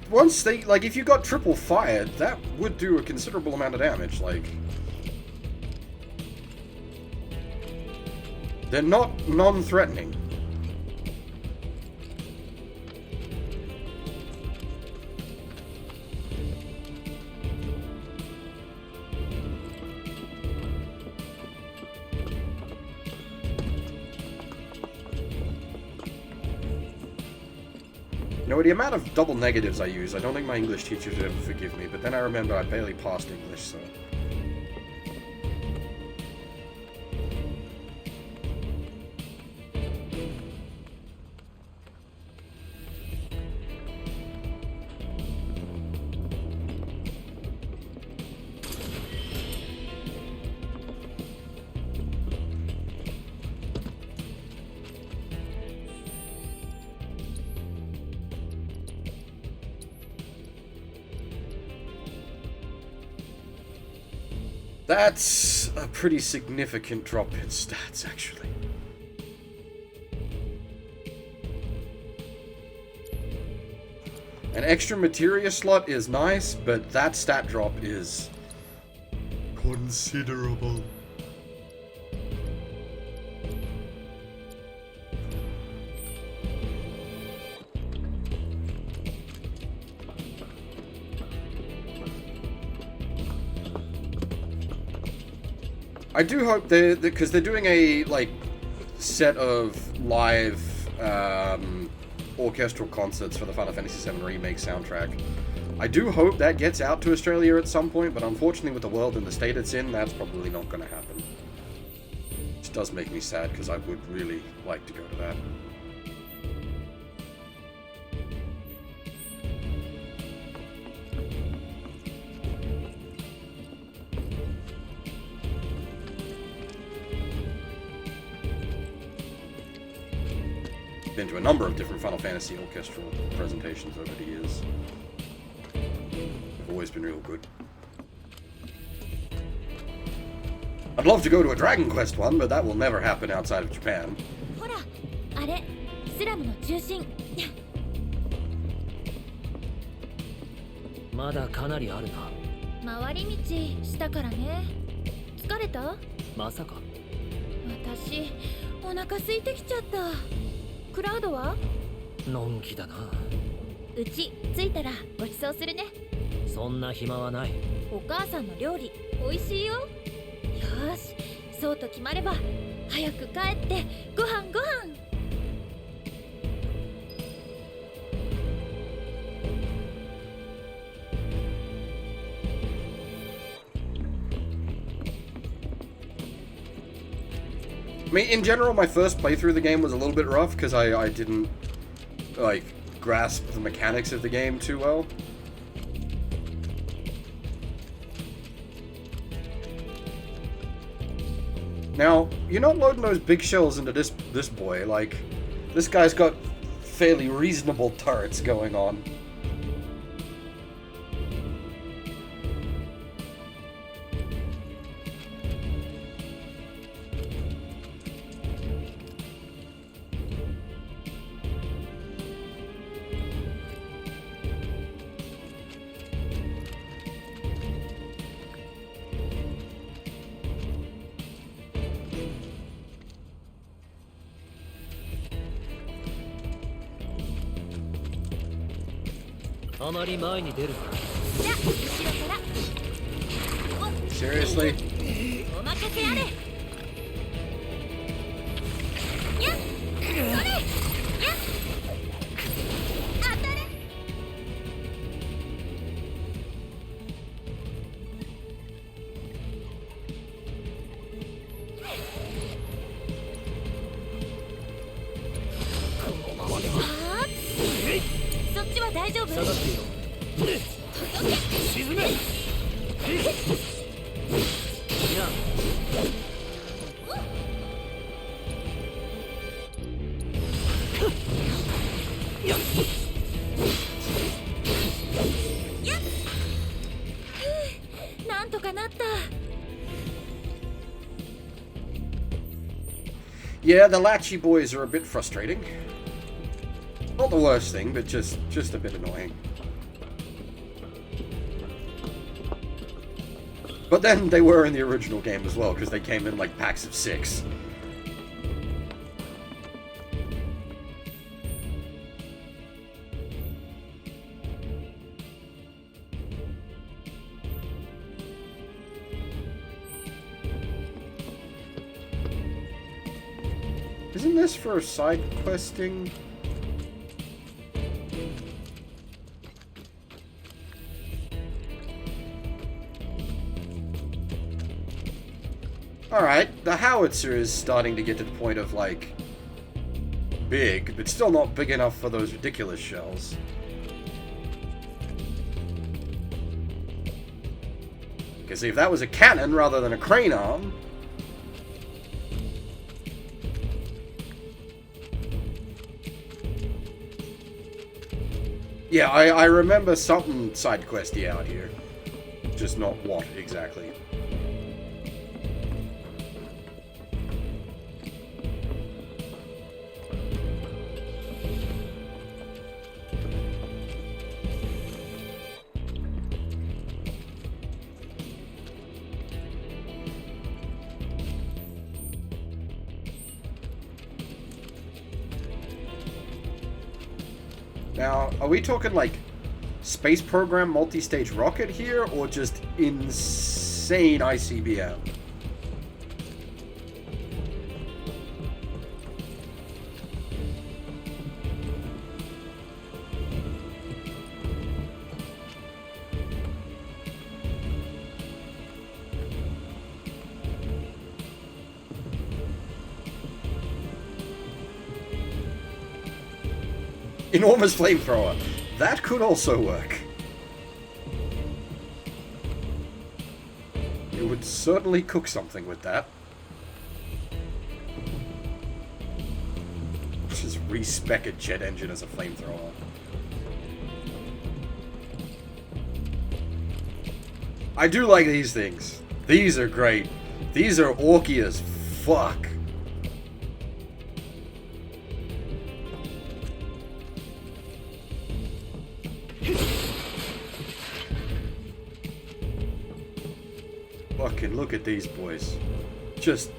Once they, like, if you got triple fired, that would do a considerable amount of damage, like. They're not non-threatening. You know, the amount of double negatives I use, I don't think my English teachers would ever forgive me, but then I remember I barely passed English, so... That's a pretty significant drop in stats, actually. An extra materia slot is nice, but that stat drop is considerable. I do hope because they're doing a like set of live orchestral concerts for the Final Fantasy VII Remake soundtrack. I do hope that gets out to Australia at some point, but unfortunately with the world and the state it's in, that's probably not going to happen. Which does make me sad because I would really like to go to that. Been to a number of different Final Fantasy orchestral presentations over the years. They've always been real good. I'd love to go to a Dragon Quest one, but that will never happen outside of Japan. ほら、あれ、スラムの中心。まだかなりあるな。回り道したからね。疲れた？まさか。私、お腹空いてきちゃった。クラウドは？のんきだな。うち着いたらご馳走するね。そんな暇はない。お母さんの料理美味しいよ。よーし、そうと決まれば早く帰ってご飯ご飯。I mean, in general, my first playthrough of the game was a little bit rough because I didn't, like, grasp the mechanics of the game too well. Now, you're not loading those big shells into this boy, like, this guy's got fairly reasonable turrets going on. Seriously? Yeah, the latchy boys are a bit frustrating. Not the worst thing, but just a bit annoying. But then they were in the original game as well, because they came in like packs of 6. Isn't this for side questing? Alright, the howitzer is starting to get to the point of, like, big, but still not big enough for those ridiculous shells. Because if that was a cannon rather than a crane arm... Yeah, I remember something side questy out here. Just not what exactly. Now, are we talking like space program multi-stage rocket here, or just insane ICBM? Enormous flamethrower. That could also work. You would certainly cook something with that. Just respec a jet engine as a flamethrower. I do like these things. These are great. These are orky as fuck. Fucking look at these boys. Just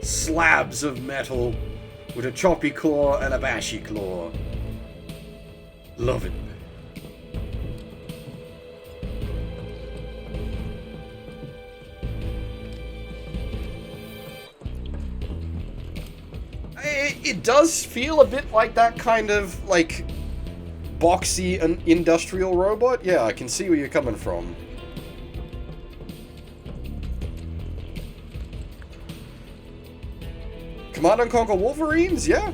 slabs of metal with a choppy claw and a bashy claw. Love it. It does feel a bit like that kind of, like, boxy and industrial robot. Yeah, I can see where you're coming from. Command & Conquer Wolverines? Yeah.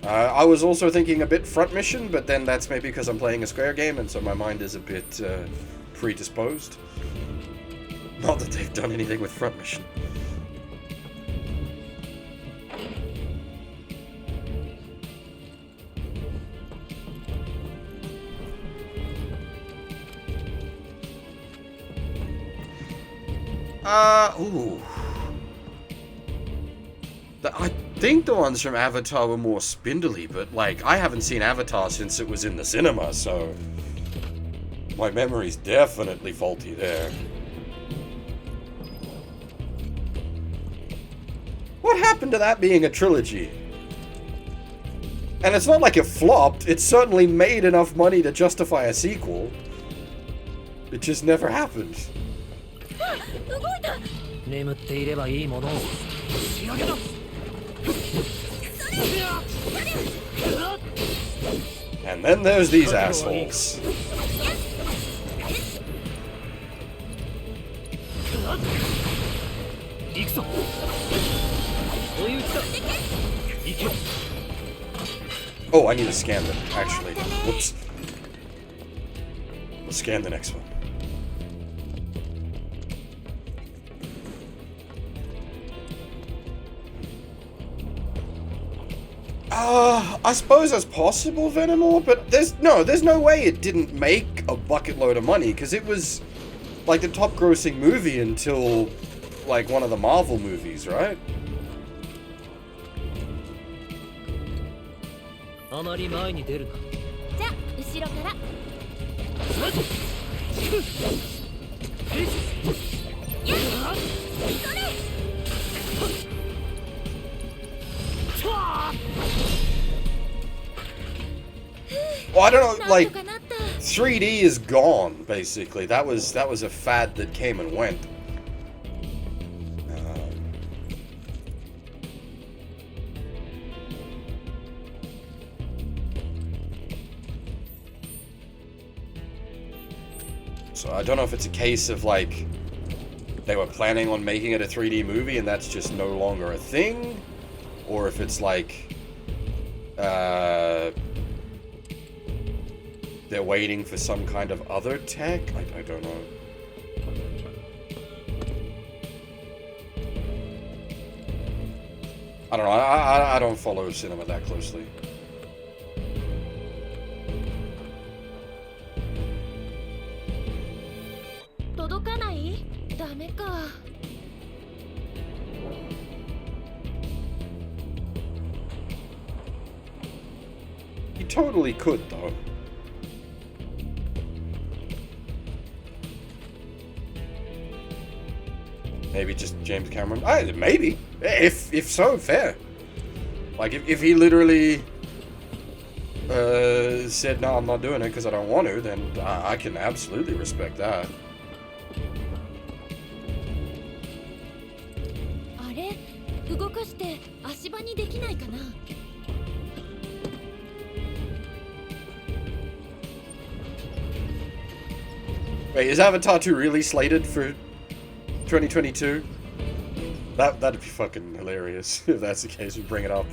I was also thinking a bit Front Mission, but then that's maybe because I'm playing a Square game, and so my mind is a bit predisposed. Not that they've done anything with Front Mission. Ooh. I think the ones from Avatar were more spindly, but, like, I haven't seen Avatar since it was in the cinema, so... my memory's definitely faulty there. What happened to that being a trilogy? And it's not like it flopped, it certainly made enough money to justify a sequel. It just never happened. And then there's these assholes. Oh, I need to scan them, actually. Whoops. We'll scan the next one. I suppose that's possible, Venomore, but there's no way it didn't make a bucket load of money, because it was, like, the top grossing movie until, like, one of the Marvel movies, right? Well, I don't know, like, 3D is gone, basically. That was a fad that came and went. So I don't know if it's a case of, like, they were planning on making it a 3D movie and that's just no longer a thing, or if it's like they're waiting for some kind of other tech. I don't know. I don't know. I don't follow cinema that closely. 届かない？ダメか。You totally could, though. Maybe just James Cameron. Maybe. If so, fair. Like, if he literally said, no, I'm not doing it because I don't want to, then I can absolutely respect that. あれ、動かして足場にできないかな。Wait, is Avatar 2 really slated for 2022? That'd be fucking hilarious if that's the case. We bring it up.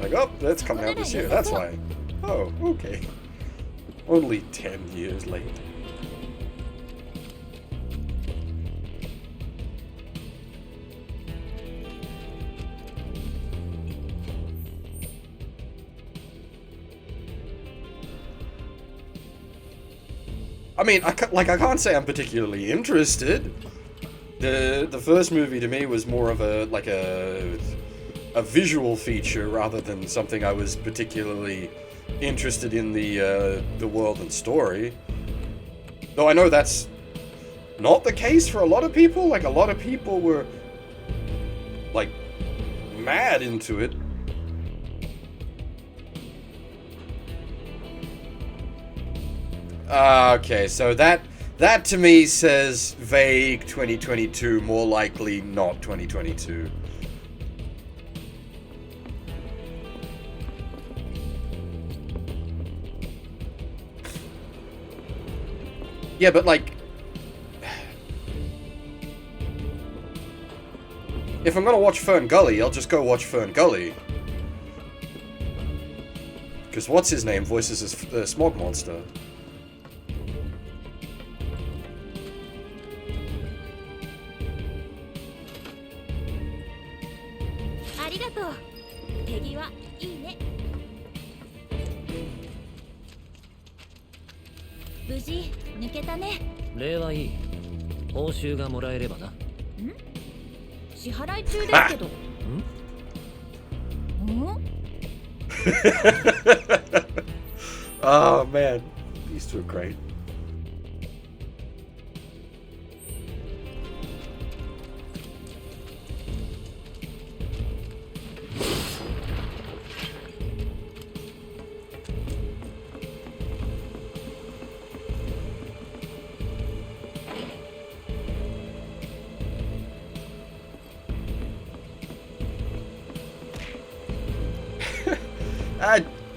Like, oh, that's coming out this year. That's why. Oh, okay. Only 10 years late. I mean, I can't say I'm particularly interested. The first movie to me was more of a visual feature rather than something I was particularly interested in the world and story. Though I know that's not the case for a lot of people. Like, a lot of people were like mad into it. Okay, so that to me says vague 2022, more likely not 2022. Yeah, but like, if I'm gonna watch Fern Gully, I'll just go watch Fern Gully. Because what's his name voices the Smog Monster.無事抜けたね。礼はいい。報酬がもらえればな。ん？支払い中ですけど。ん？Oh man, these two are great.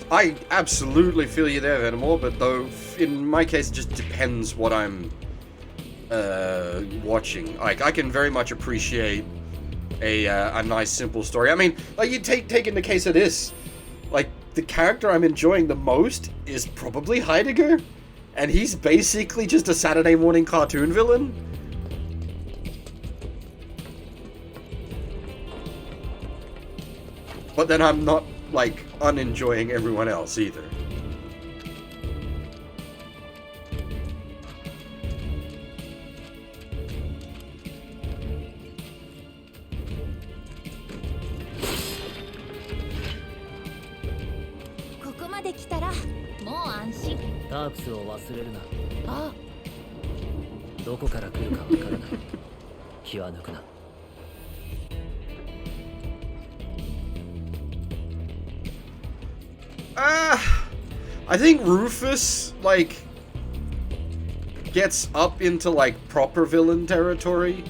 I absolutely feel you there, Venomore, but though, in my case, it just depends what I'm watching. Like, I can very much appreciate a nice, simple story. I mean, like, you take in the case of this, like, the character I'm enjoying the most is probably Heidegger, and he's basically just a Saturday morning cartoon villain. But then I'm not, like, unenjoying everyone else either. I think Rufus, like, gets up into, like, proper villain territory.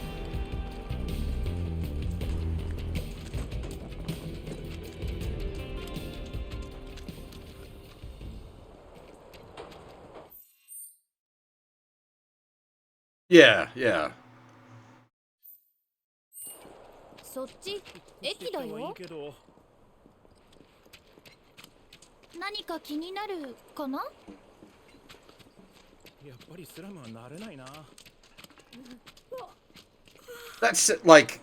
Yeah, yeah. そっち駅だよ。何か気になるかな？やっぱりスラムは慣れないな。 That's like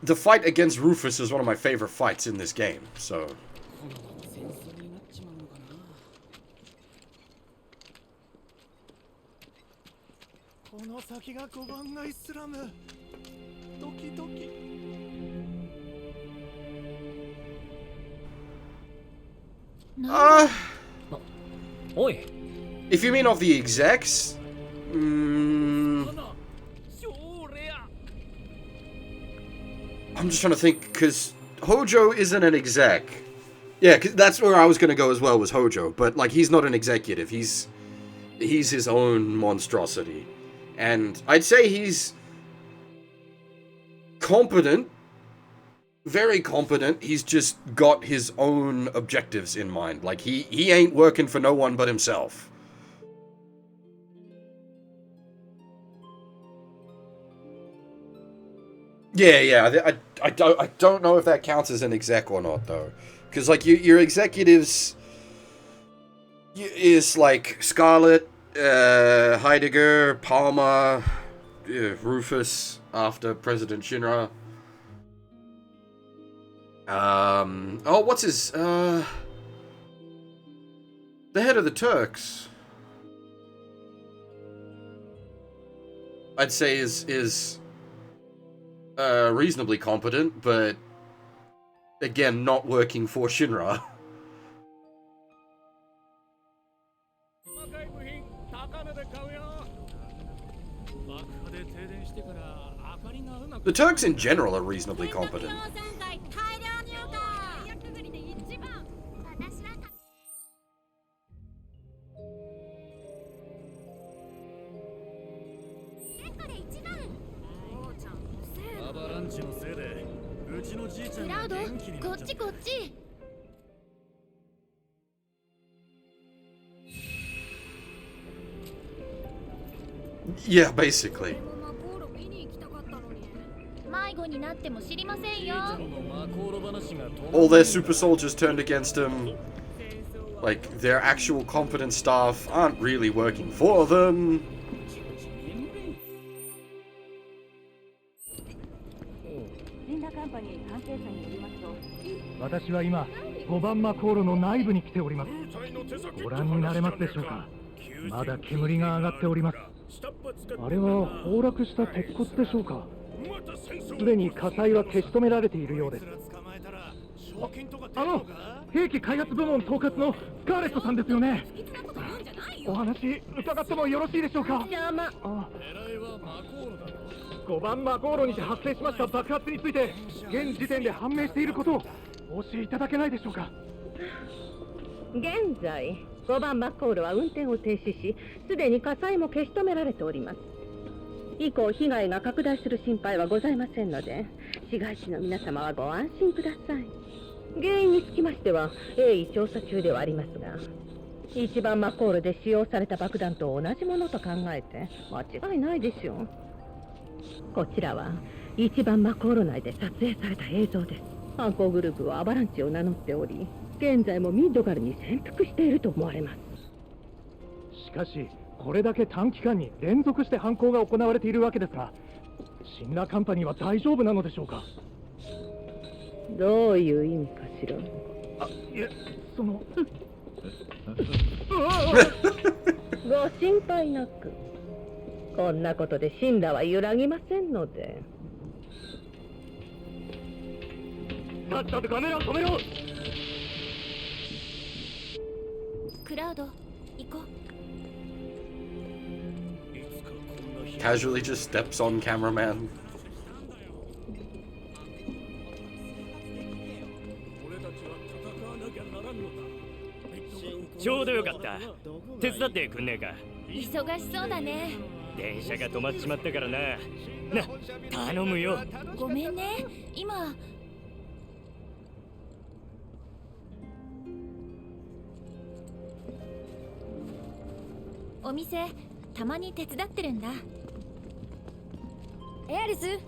the fight against Rufus is one of my favorite fights in this game. So この先が5番街スラム。ドキドキ。おい。 if you mean of the execs, I'm just trying to think, because Hojo isn't an exec. Yeah, 'cause that's where I was going to go as well, was Hojo. But, like, he's not an executive. He's his own monstrosity. And I'd say he's competent. Very competent. He's just got his own objectives in mind. Like, he ain't working for no one but himself. Yeah, I don't know if that counts as an exec or not, though. Because, like, your executives is, like, Scarlet, Heidegger, Palmer, Rufus, after President Shinra. Oh, what's his, the head of the Turks. I'd say is reasonably competent, but again, not working for Shinra. The Turks in general are reasonably competent. Yeah, basically. All their super soldiers turned against him. Like, their actual competent staff aren't really working for them. 私は今5番マコーロの内部に来ております。ご覧になれますでしょうか。まだ煙が上がっております。あれは崩落した鉄骨でしょうか。すでに火災は消し止められているようです。兵器開発部門統括のスカーレットさんですよね。お話伺ってもよろしいでしょうか。5番マコーロにて発生しました爆発について現時点で判明していることをお教えいただけないでしょうか。現在5番マコーロは運転を停止し、すでに火災も消し止められております。以降被害が拡大する心配はございませんので、市街地の皆様はご安心ください。原因につきましては鋭意調査中ではありますが、1番マコールで使用された爆弾と同じものと考えて間違いないでしょう。こちらは1番マコール内で撮影された映像です。犯行グループはアバランチを名乗っており、現在もミッドガルに潜伏していると思われます。しかしこれだけ短期間に連続して犯行が行われているわけですが、シンラカンパニーは大丈夫なのでしょうか。どういう意味かしら。いえ、そのご心配なく。こんなことでシンラは揺らぎませんので。さっさとカメラを止めろ。クラウド、行こう。Casually just steps on cameraman. ちょうどよかった。手伝ってくんねえか。忙しそうだね。電車が止まっちまったからな。頼むよ。ごめんね。今お店たまに手伝ってるんだ。エアリス、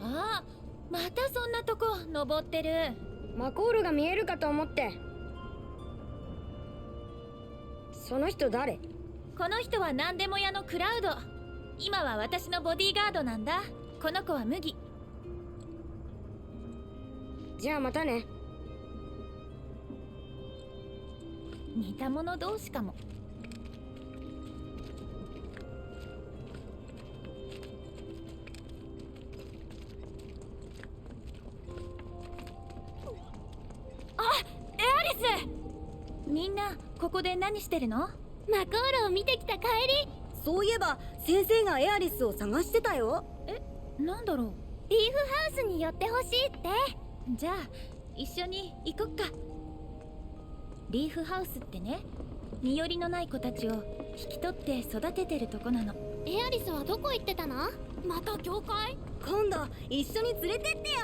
ああ、またそんなとこ登ってる。マコールが見えるかと思って。その人誰？この人は何でも屋のクラウド。今は私のボディーガードなんだ。この子は麦。じゃあまたね。似た者同士かも。あ、エアリス！みんなここで何してるの？マコールを見てきた帰り。そういえば先生がエアリスを探してたよ。え、なんだろう。リーフハウスに寄ってほしいって。じゃあ一緒に行こっか。リーフハウスってね、身寄りのない子たちを引き取って育ててるとこなの。エアリスはどこ行ってたの？また教会？今度一緒に連れてってよ。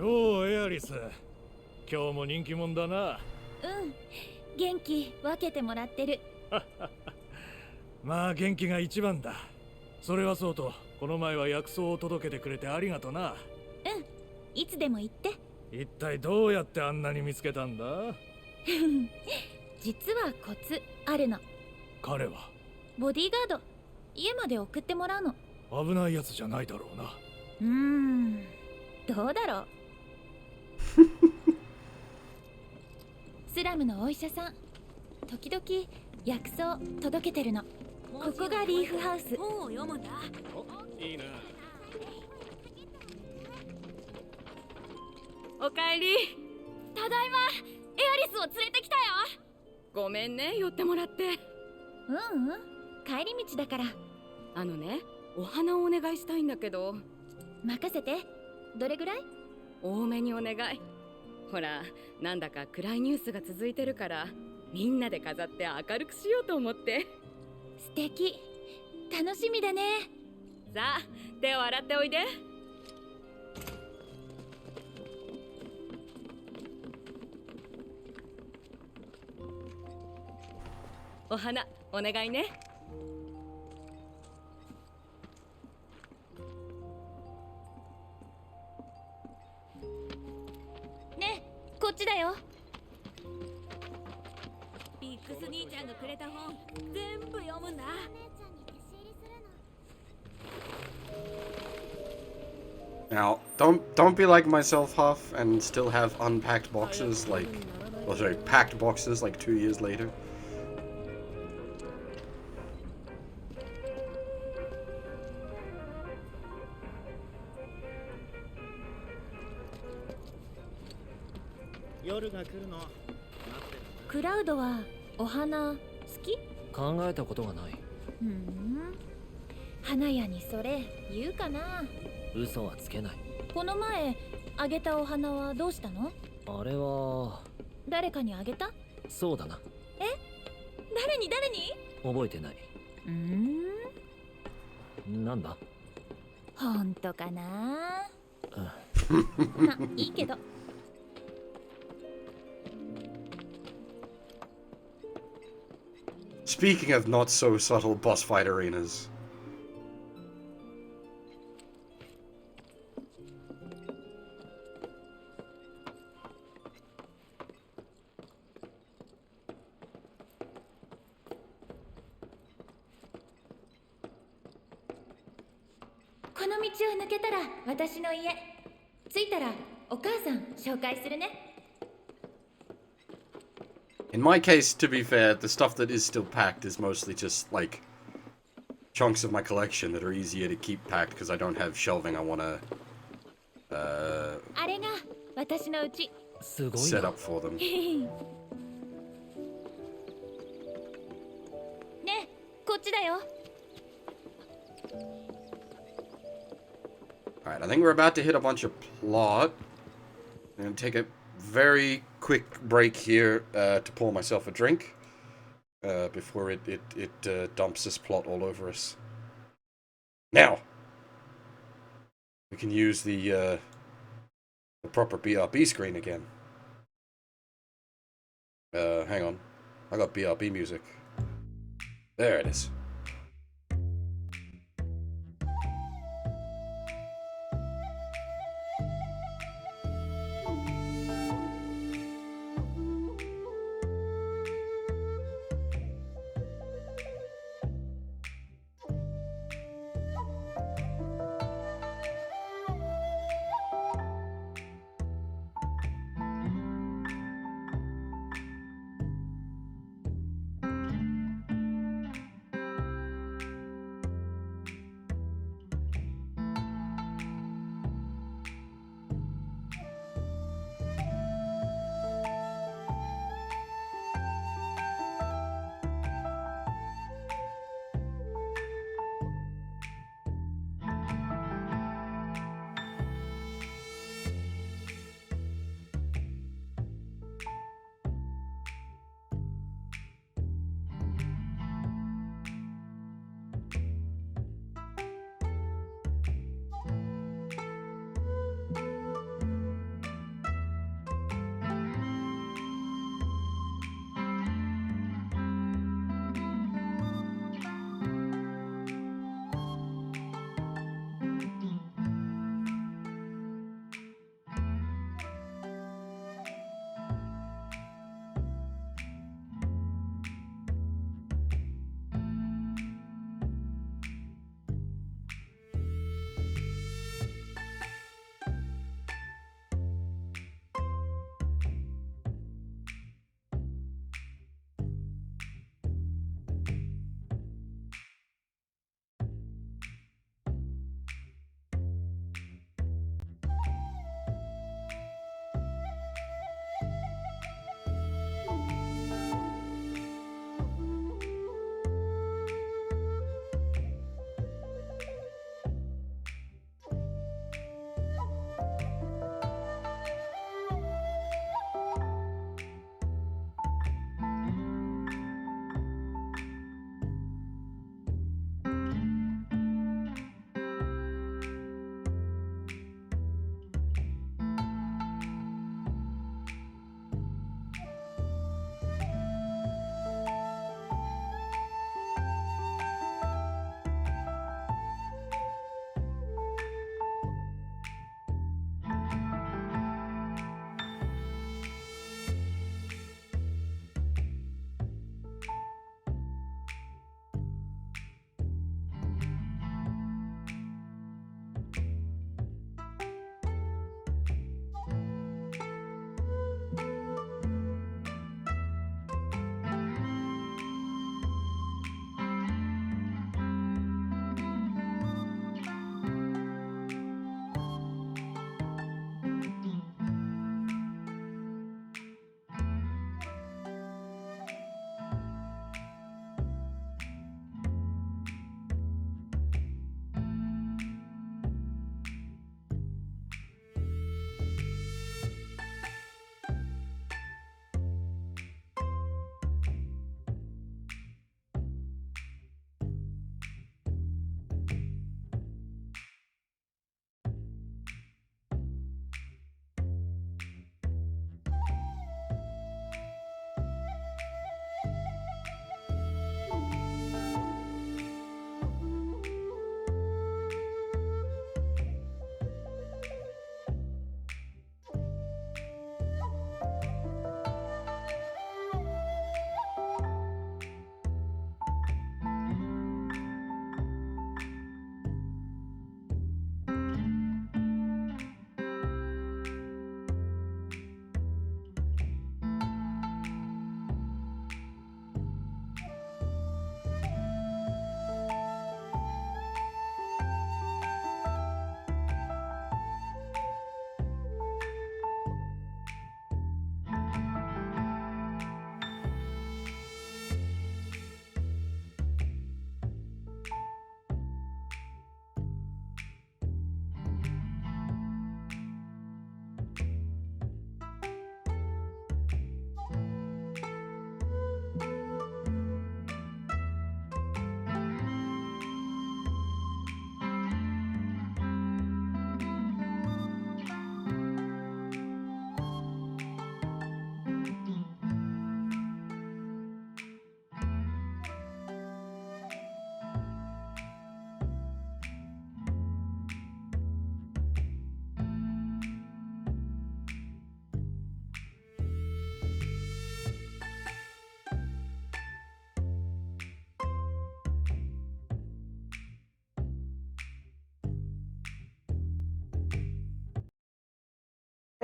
ようエアリス、今日も人気者だな。うん、元気分けてもらってる。まあ元気が一番だ。それはそうと、この前は薬草を届けてくれてありがとな。うん、いつでも言って。一体どうやってあんなに見つけたんだ？実はコツあるの。彼はボディーガード、家まで送ってもらうの。危ないやつじゃないだろうな。どうだろう。スラムのお医者さん、時々薬草届けてるの。ここがリーフハウス。本を読むんだ。いいな。おかえり。ただいま。エアリスを連れてきたよ。ごめんね、寄ってもらって。帰り道だから。あのね、お花をお願いしたいんだけど。任せて。どれぐらい？多めにお願い。ほら、なんだか暗いニュースが続いてるから、みんなで飾って明るくしようと思って。素敵。楽しみだね。さあ、手を洗っておいで。お花、お願いね。ね、こっちだよ。ビックス兄ちゃんがくれた本、全部読むんだ。Now, don't be like myself, Huff, and still have unpacked boxes like, well, sorry, packed boxes like 2 years later. クラウドはお花好き？考えたことがない。花屋にそれ言うかな。嘘はつけない。この前あげたお花はどうしたの？あれは誰かにあげた？そうだな。え？誰に？覚えてない。なんだ？本当かな。ま、いいけど。Speaking of not so subtle boss fight arenas. この道を抜けたら私の家。着いたらお母さん紹介するね。In my case, to be fair, the stuff that is still packed is mostly just, like, chunks of my collection that are easier to keep packed because I don't have shelving I want to, あれが私の家。すごい set な。 up for them. ね、こっちだよ。Alright, I think we're about to hit a bunch of plot. I'm going to take a very quick break here to pour myself a drink before it dumps this plot all over us. Now, we can use the proper BRB screen again. Hang on. I got BRB music. There it is.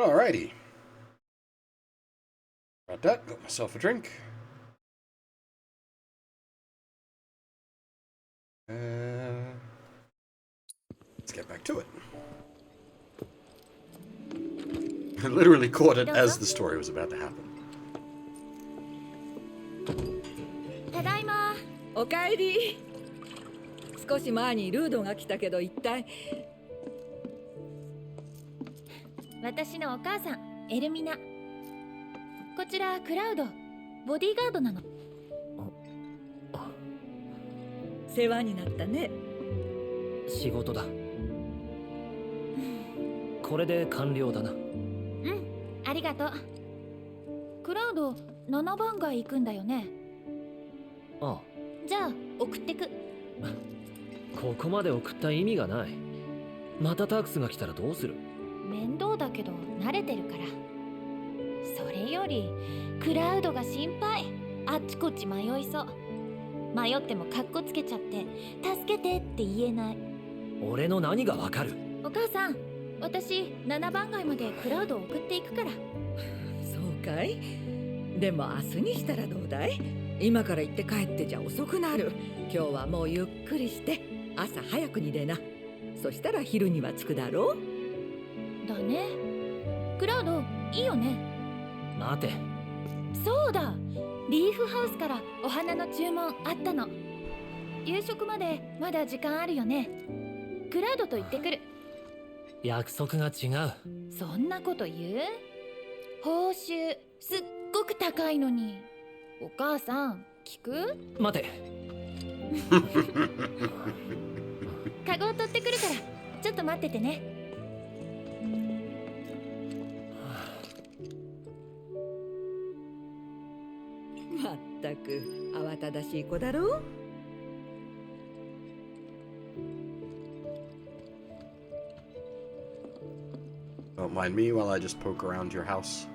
Alrighty. Got that. Got myself a drink. Let's get back to it. I literally caught it as the story was about to happen. ただいま。おかえり。少し前にルードが来たけど一体。私のお母さん、エルミナ。こちらクラウド、ボディーガードなの。世話になったね。仕事だ。これで完了だな。うん、ありがとう。クラウド、7番街行くんだよね。ああ。じゃあ送ってく。ここまで送った意味がない。またタークスが来たらどうする？面倒だけど慣れてるから。それよりクラウドが心配。あっちこっち迷いそう。迷ってもカッコつけちゃって助けてって言えない。俺の何がわかる？お母さん、私7番街までクラウドを送っていくから。そうかい？でも明日にしたらどうだい？今から行って帰ってじゃ遅くなる。今日はもうゆっくりして朝早くに出な。そしたら昼には着くだろう。だね。クラウドいいよね。待て。そうだ、リーフハウスからお花の注文あったの。夕食までまだ時間あるよね。クラウドと行ってくる。約束が違う。そんなこと言う？報酬すっごく高いのに。お母さん聞く？待て。カゴを取ってくるからちょっと待っててね。まったく慌ただしい子だろう。Don't mind me while I just poke around your house.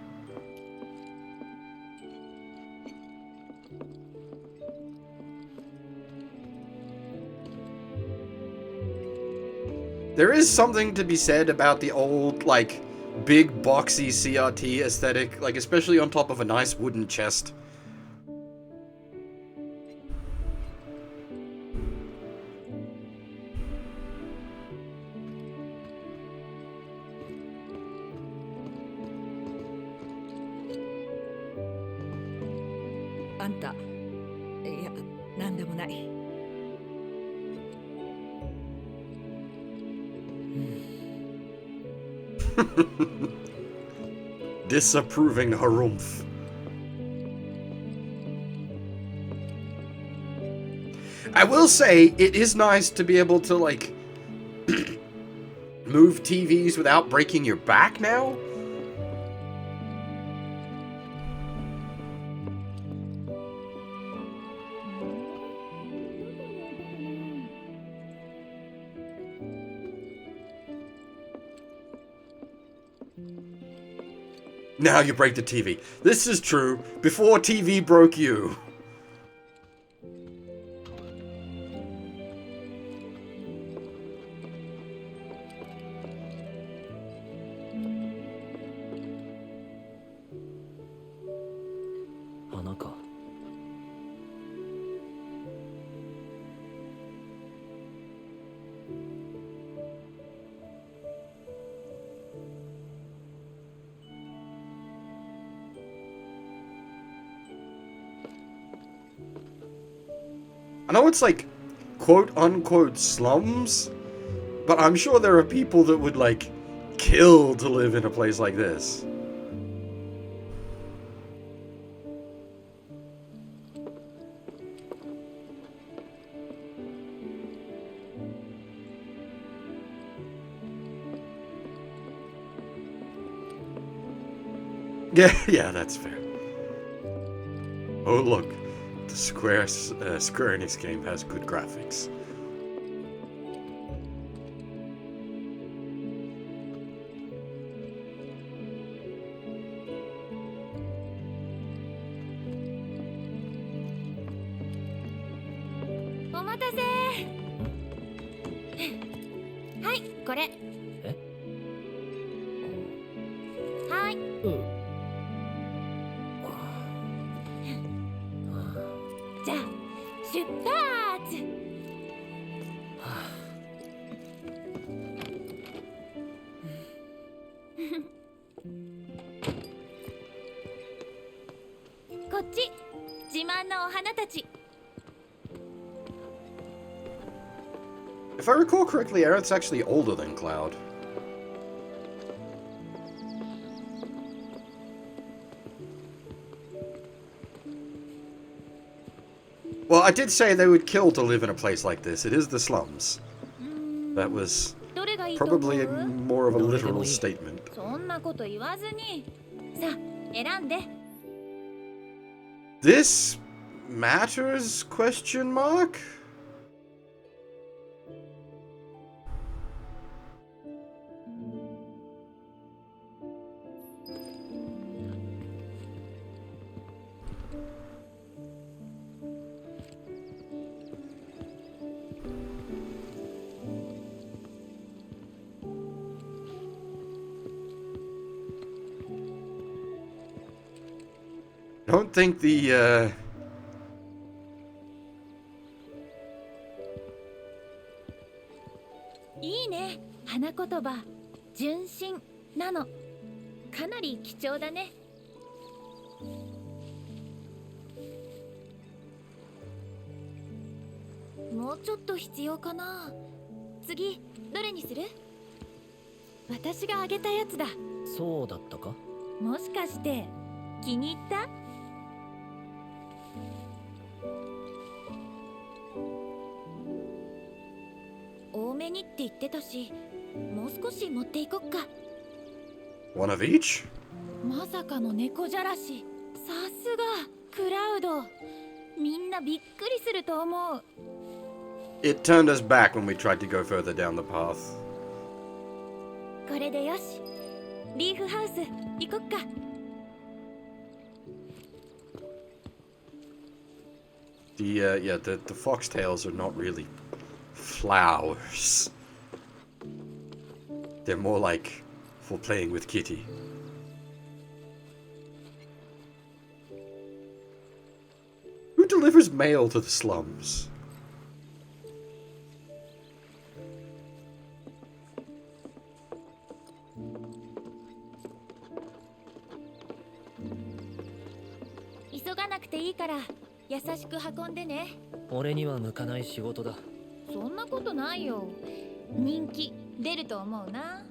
There is something to be said about the old, like, big boxy CRT aesthetic, like, especially on top of a nice wooden chest. Anta, いや、なんでもない。Disapproving harumph. I will say, it is nice to be able to, like, move TVs without breaking your back now. Now you break the TV. This is true. Before TV broke you. Hanaka. I know it's like quote-unquote slums, but I'm sure there are people that would, like, kill to live in a place like this. Yeah, that's fair. Oh, look. The Square Enix game has good graphics. 発。こっち、自慢のお花たち。If I recall correctly, Aerith's actually older than Cloud. Well, I did say they would kill to live in a place like this. It is the slums. That was probably more of a literal statement. そんなこと言わずに。さあ、選んで。This matters? Question mark? I don't think the, いいね。花言葉、純真なの。かなり貴重だね。もうちょっと必要かな。次、どれにする？私があげたやつだ。そうだったか？もしかして気に入った？多めにって言ってたし、もう少し持っていこっか。one of each? まさかの猫じゃらし。さすがクラウド。みんなびっくりすると思う。It turned us back when we tried to go further down the path. これでよし。リーフハウス行こっか。The foxtails are not really flowers. They're more like for playing with Kitty. Who delivers mail to the slums?急がなくていいから優しく運んでね。俺には向かない仕事だ。そんなことないよ。人気出ると思うな。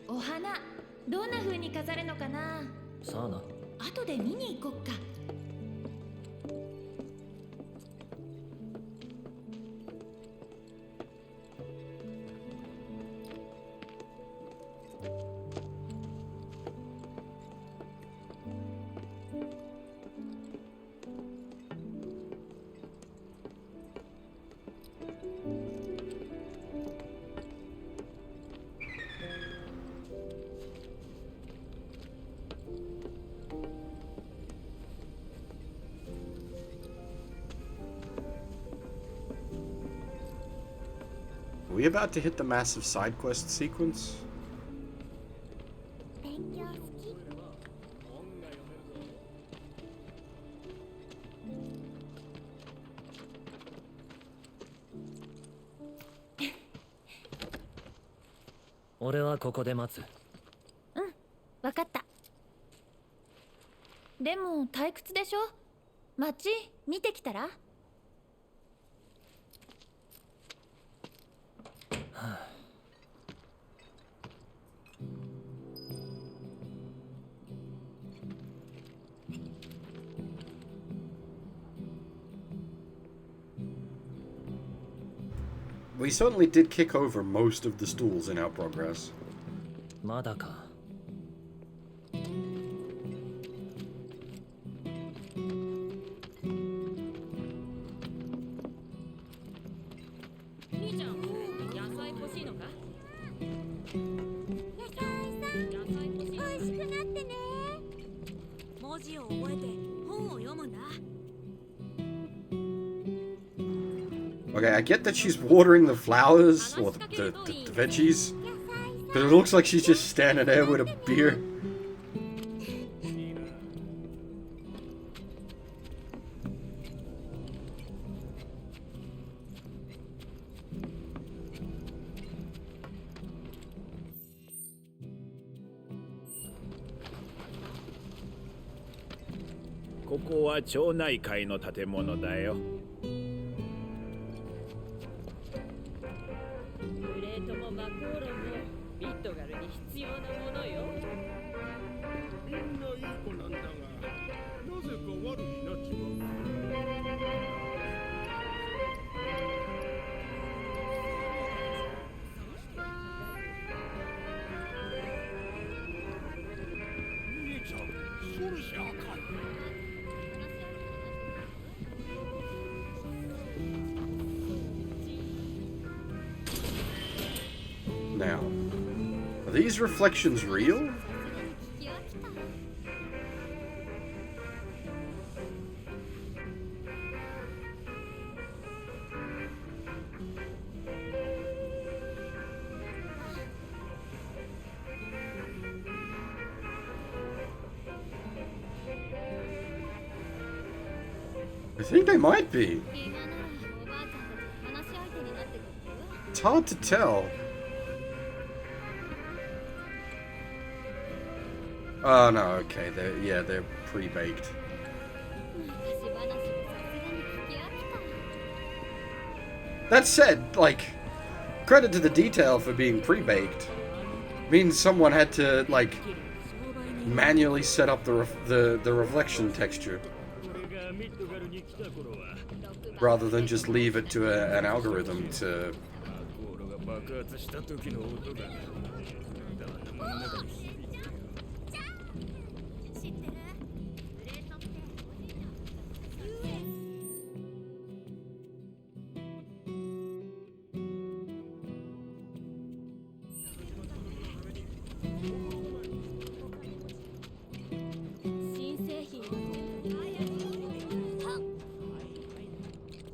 お花どんな風に飾るのかな。さあな。後で見に行こっか。Are we about to hit the massive side quest sequence? 勉強好き。俺はここで待つ。うん、わかった。でも退屈でしょ。街見てきたら。We certainly did kick over most of the stools in our progress. まだか。兄ちゃん、野菜欲しいのか？野菜さん、美味しくなってね。文字を覚えて Okay, I get that she's watering the flowers, or the veggies, but it looks like she's just standing there with a beer.ここは町内会の建物だよ。プレートもマコーロもビットガルに必要なものよ。みんないい子なんだが、なぜか悪になっちまう。兄ちゃん、ソルジャーかい。Now, are these reflections real? I think they might be. It's hard to tell. Oh no, okay, they're pre-baked. That said, like, credit to the detail for being pre-baked. Means someone had to, like, manually set up the reflection texture rather than just leave it to an algorithm to.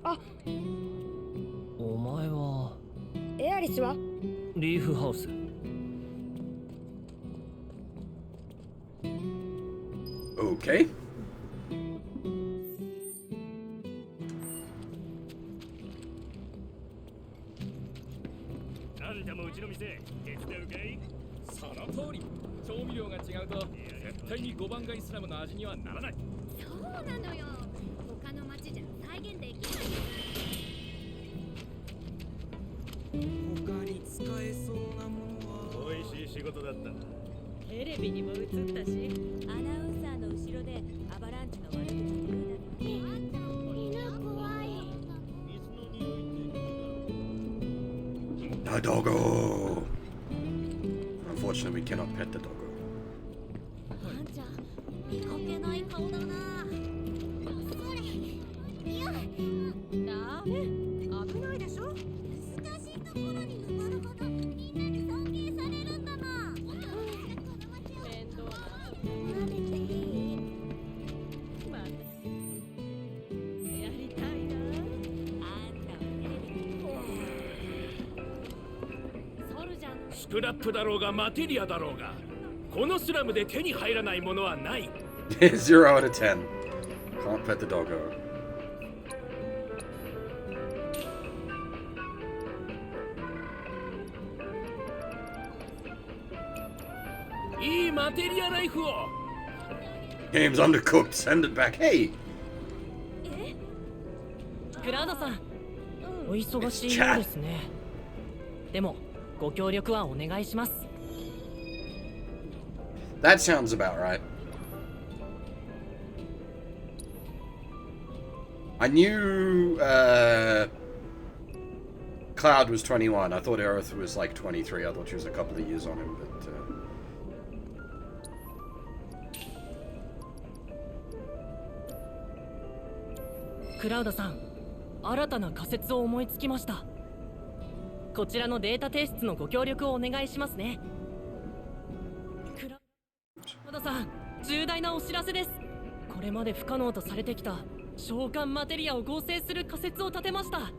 あ、お前はエアリスはリーフハウス。Okay. The doggo. Unfortunately, we cannot pet the doggo. 見かけない顔だな。それ、いや、ダメ、危ないでしょ。難しいところに登るほどみんなに尊敬されるんだもん。面倒な。舐めていい？またやりたいな。あんたはテレビ。ソルジャー。スクラップだろうがマテリアだろうが。このスラムで手に入らないものはない。0 out of 10. Can't pet the doggo. いいマテリアナイフを。Game's undercooked. Send it back. Hey. クラウドさん、お忙しいようですね。でもご協力はお願いします。That sounds about right. I knew Cloud was 21. I thought Aerith was like 23. I thought she was a couple of years on him, but... クラウドさん、新たな仮説を思いつきました。こちらのデータ提出のご協力をお願いしますね。クラウドさん、重大なお知らせです。これまで不可能とされてきた召喚マテリアを合成する仮説を立てました。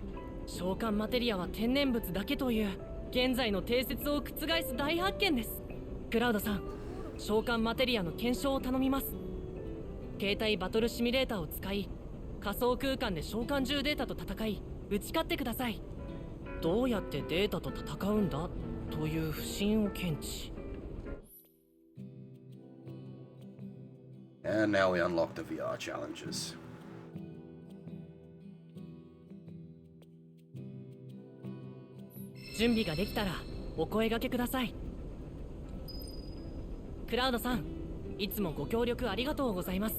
召喚マテリアは天然物だけという現在の定説を覆す大発見です。クラウドさん、召喚マテリアの検証を頼みます。携帯バトルシミュレーターを使い、仮想空間で召喚獣データと戦い打ち勝ってください。どうやってデータと戦うんだという不審を検知。 And now we unlock the VR challenges.準備ができたらお声掛けください。クラウドさん、いつもご協力ありがとうございます。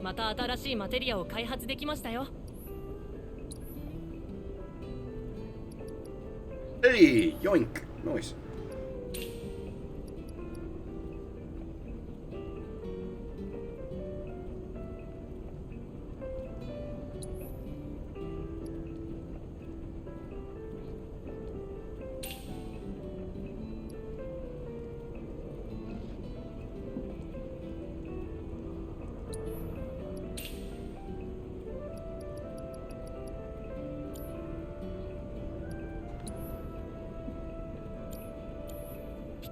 また新しいマテリアを開発できましたよ。Hey, yoink! Nice.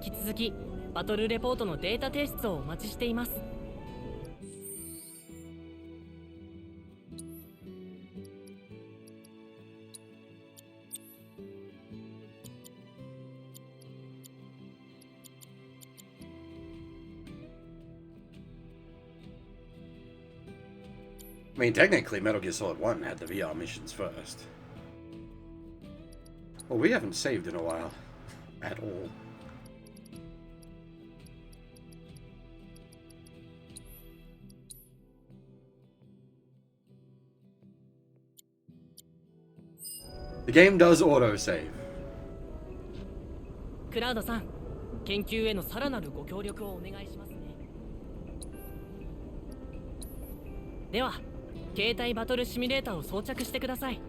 引き続きバトルレポートのデータ提出をお待ちしています。I mean, technically, Metal Gear Solid 1 had the VR missions first. Well, we haven't saved in a while. At all. The game does autosave. クラウドさん、研究へのさらなるご協力をお願いしますね。では、携帯バトルシミュレーターを装着してください。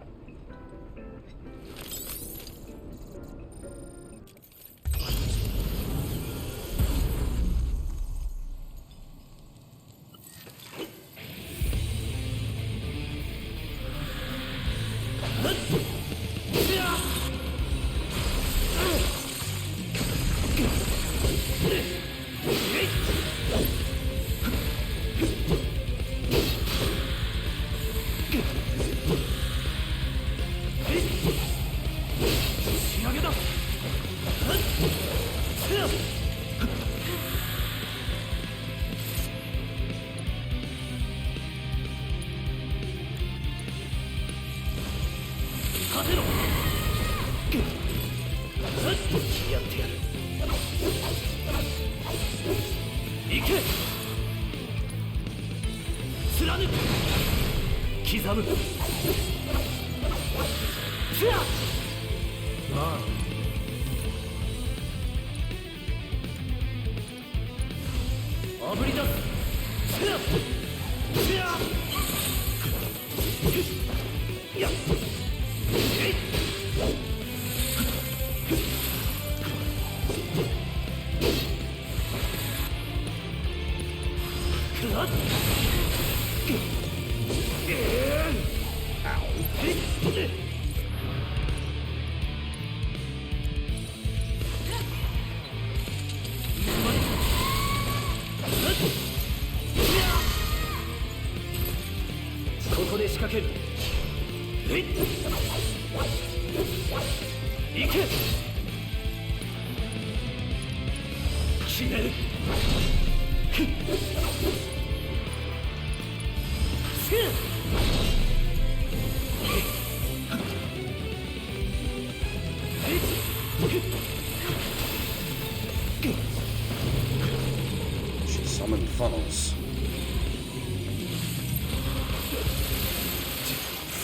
She summoned funnels.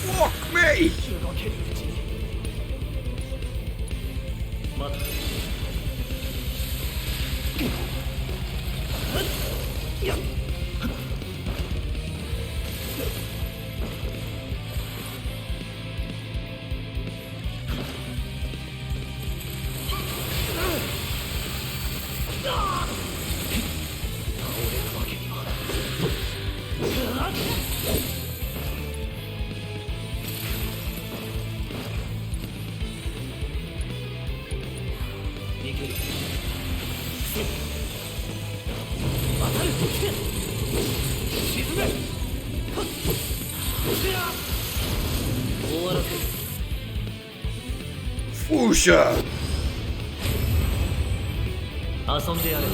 Fuck me! Fusha! 遊んでやれ。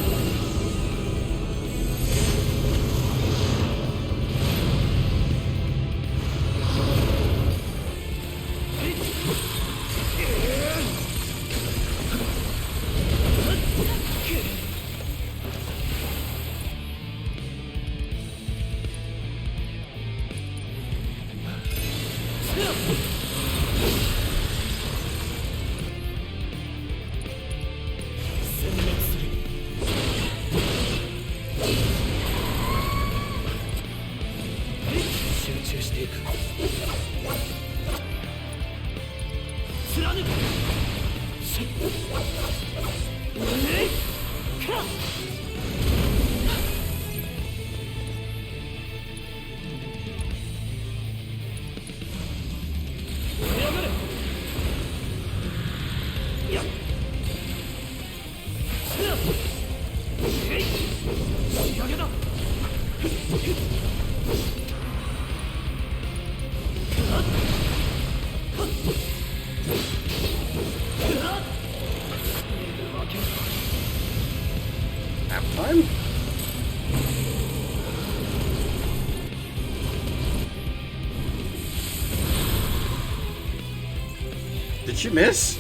Did she miss?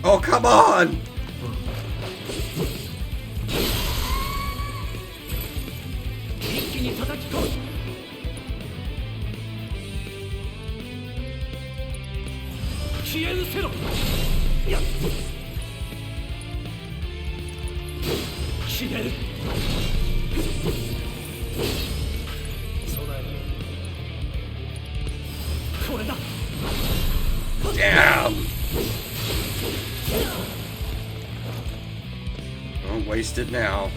Oh, come on! Damn! Don't waste it now.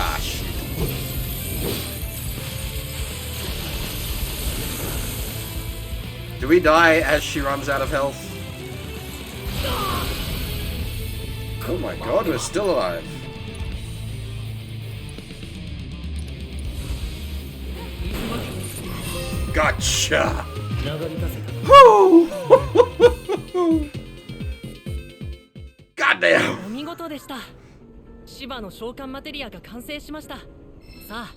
Ah, shit. Do we die as she runs out of health? Oh my god, we're still alive. Gotcha! Goddamn! お見事でした。芝の召喚マテリアが完成しました。さあ、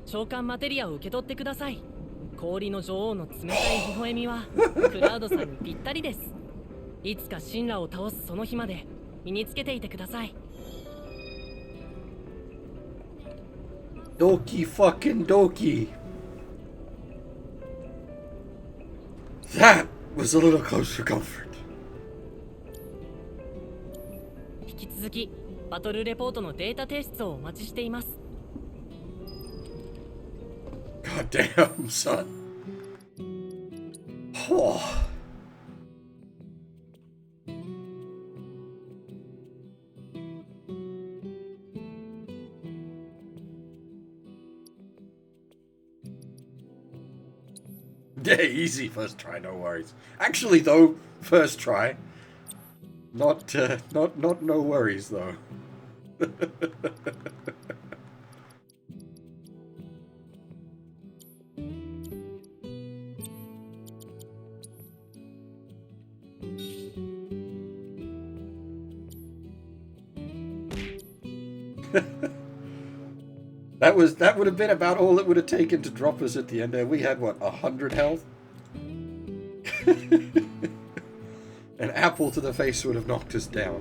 召喚マテリアを受け取ってください。氷の女王の冷たい微笑みはクラウドさんにぴったりです。いつか神羅を倒すその日まで身につけていてください。Doki fucking doki. That was a little close for comfort. 引き続きバトルレポートのデータ提出をお待ちしています。God damn, son. Oh. Yeah, easy first try, no worries. Actually, though, first try. Not no worries though. That would have been about all it would have taken to drop us at the end there. We had what, 100 health? An apple to the face would have knocked us down.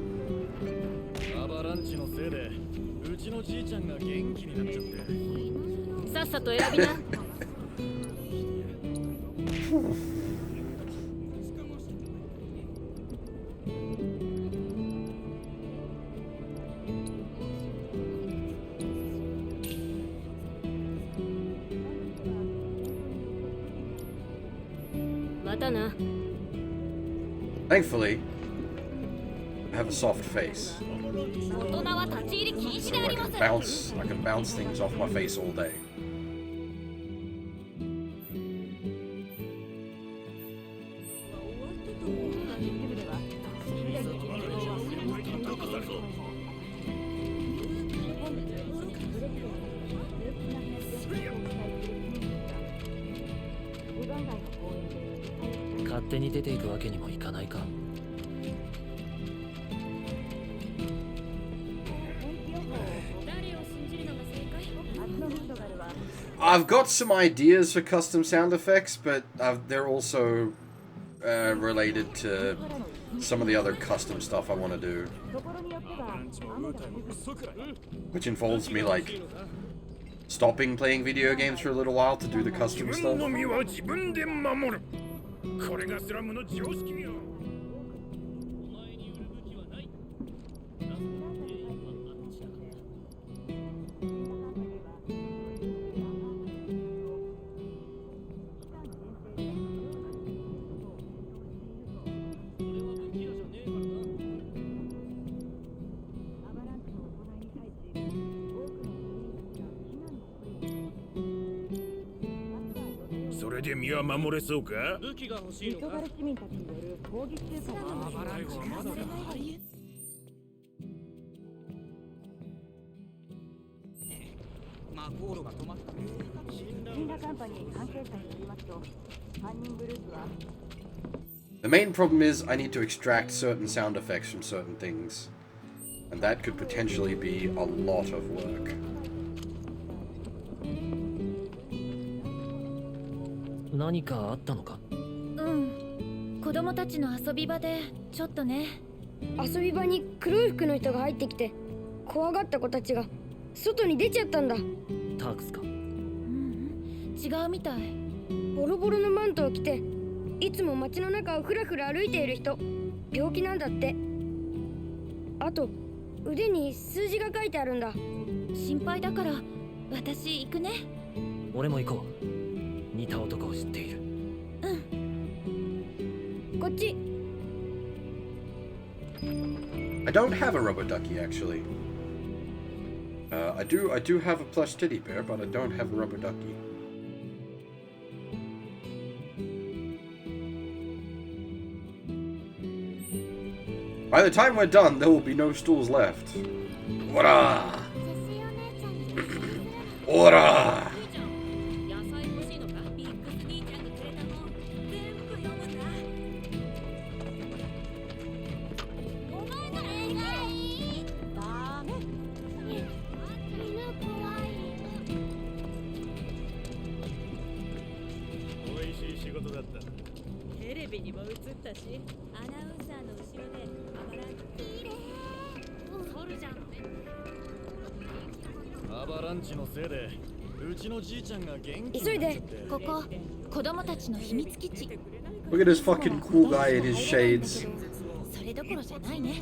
たな。 Thankfully, I have a soft face. 大人は立ち入り禁止であります。 I can bounce things off my face all day.勝手に出ていくわけにもいかないか。 I've got some ideas for custom sound effects, but they're also related to some of the other custom stuff I want to do. Which involves me, like, stopping playing video games for a little while to do the custom stuff. The main problem is I need to extract certain sound effects from certain things, and that could potentially be a lot of work. 何かあったのか？うん。子供たちの遊び場でちょっとね。遊び場に黒い服の人が入ってきて、怖がった子たちが外に出ちゃったんだ。タークスか？違うみたい。ボロボロのマントを着て、いつも街の中をふらふら歩いている人。病気なんだって。あと腕に数字が書いてあるんだ。心配だから私行くね。俺も行こう。似た男を知っている。うん。こっち。I don't have a rubber ducky actually. I do have a plush teddy bear, but I don't have a rubber ducky. By the time we're done, there will be no stools left. Ora! Ora! Look at this fucking cool guy in his shades. それどころじゃないね。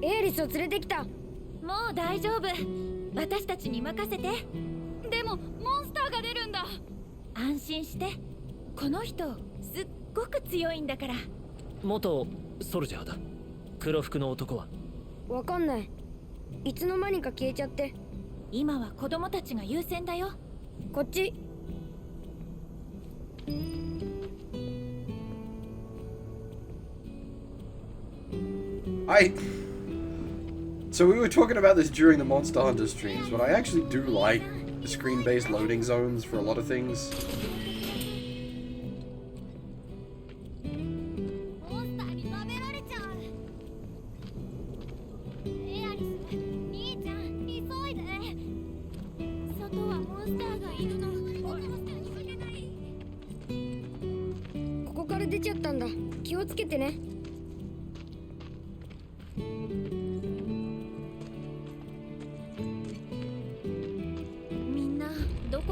エアリスを連れてきた。もう大丈夫。私たちに任せて。でもモンスターが出るんだ。安心して。この人すっごく強いんだから。元ソルジャーだ。黒服の男は？わかんない。いつの間にか消えちゃって。今は子供たちが優先だよ。こっち。So we were talking about this during the Monster Hunter streams, but I actually do like the screen-based loading zones for a lot of things.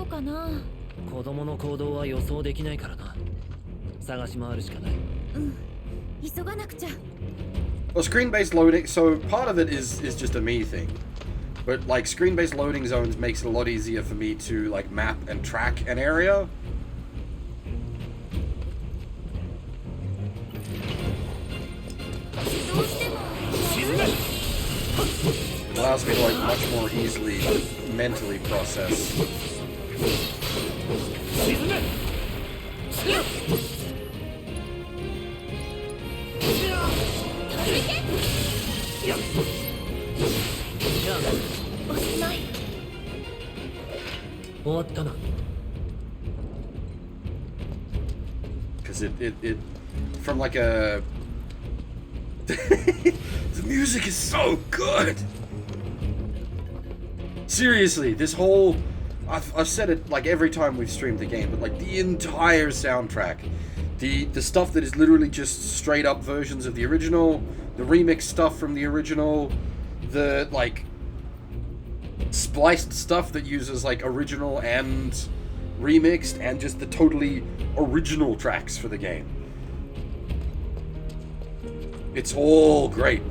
かな。子供の行動は予想できないからな。探し回るしかない。うん、急がなくちゃ。Well, screen-based loading, so part of it is just a me thing. But like screen-based loading zones makes it a lot easier for me to like map and track an area. It allows me to like much more easily mentally process. Because it from like a the music is so good. Seriously, this whole I've said it like every time we've streamed the game, but like the entire soundtrack, the stuff that is literally just straight up versions of the original, the remix stuff from the original, the like spliced stuff that uses like original and remixed, and just the totally original tracks for the game. It's all great.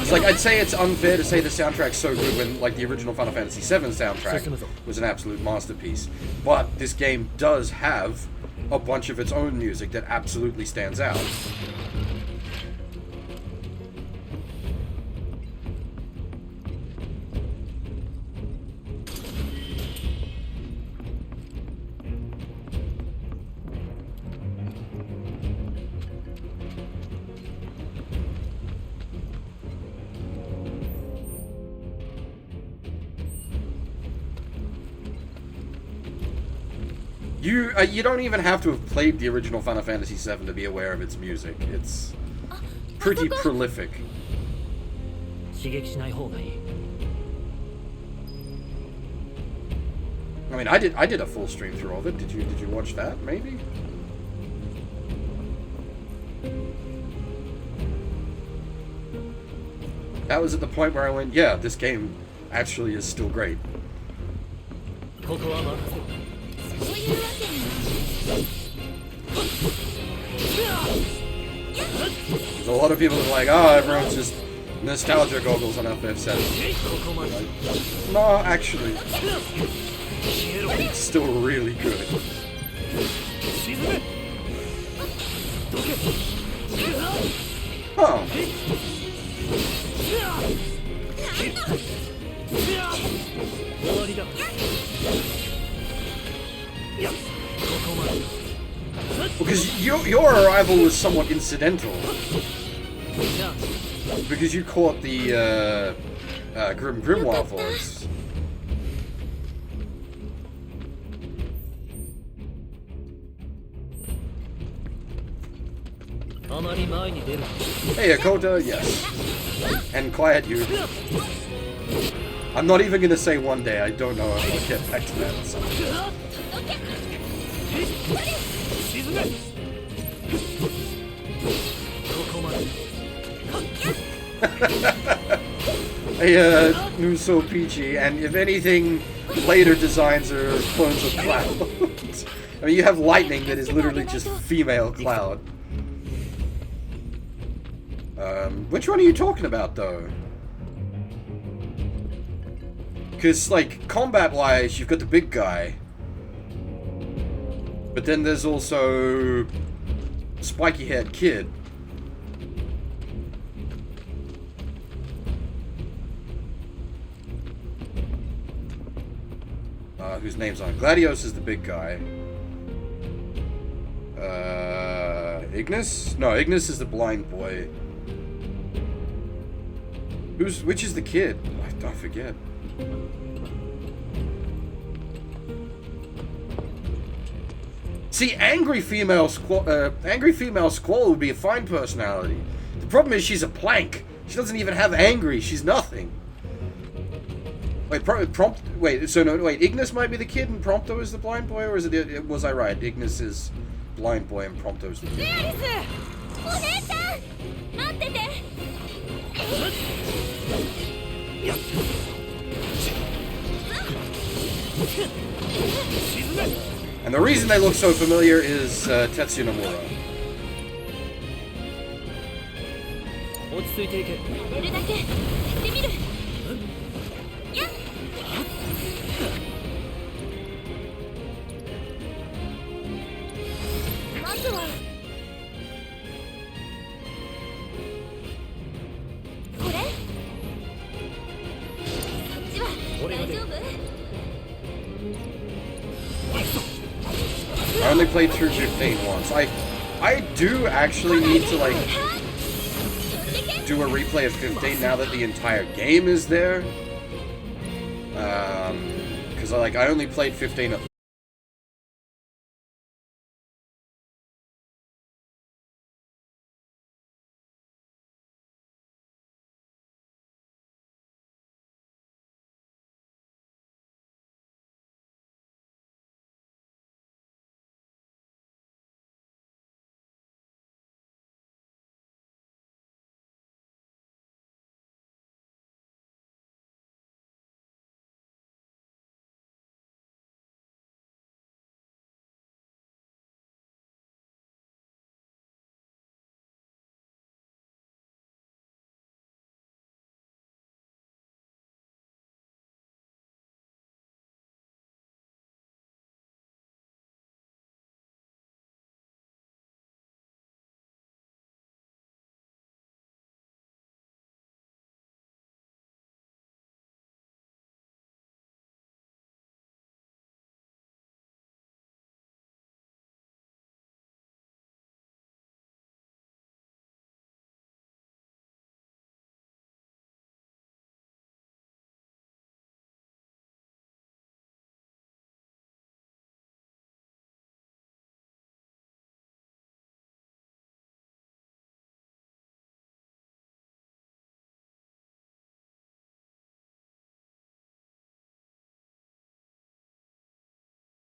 It's like, I'd say it's unfair to say the soundtrack's so good when, like, the original Final Fantasy VII soundtrack was an absolute masterpiece. But this game does have a bunch of its own music that absolutely stands out. You don't even have to have played the original Final Fantasy VII to be aware of its music. It's pretty prolific. I mean, I did a full stream through all of it. Did you watch that? Maybe. That was at the point where I went, yeah, this game actually is still great. There's a lot of people that are like, oh, everyone's just nostalgia goggles on FF7. Like, no, actually, it's still really good. Huh. Because your arrival was somewhat incidental. Because you caught the Grimoire voice. Hey, Akota, yes. And quiet you. I'm not even gonna say one day, I don't know if I'll get back to that or something. Hey, so peachy, and if anything, later designs are clones of Cloud. I mean, you have Lightning that is literally just female Cloud. Which one are you talking about, though? Because, like, combat-wise, you've got the big guy. But then there's also spiky-haired kid. Whose name's on. Gladios is the big guy. Ignis? No, Ignis is the blind boy. Which is the kid? I forget. See, angry female Squall would be a fine personality. The problem is she's a plank. She doesn't even have angry. She's nothing. Wait, Wait, so no, wait. Ignis might be the kid and Prompto is the blind boy, or is it? Was I right? Ignis is blind boy and Prompto's the kid. お姉ちゃん待ってて And the reason they look so familiar is Tetsuya Nomura. 落ち着いていけ。やれるだけやってみるやっまずはこれそっちは大丈夫 I only played through 15 once. I do actually need to like do a replay of 15 now that the entire game is there. Because I only played 15 at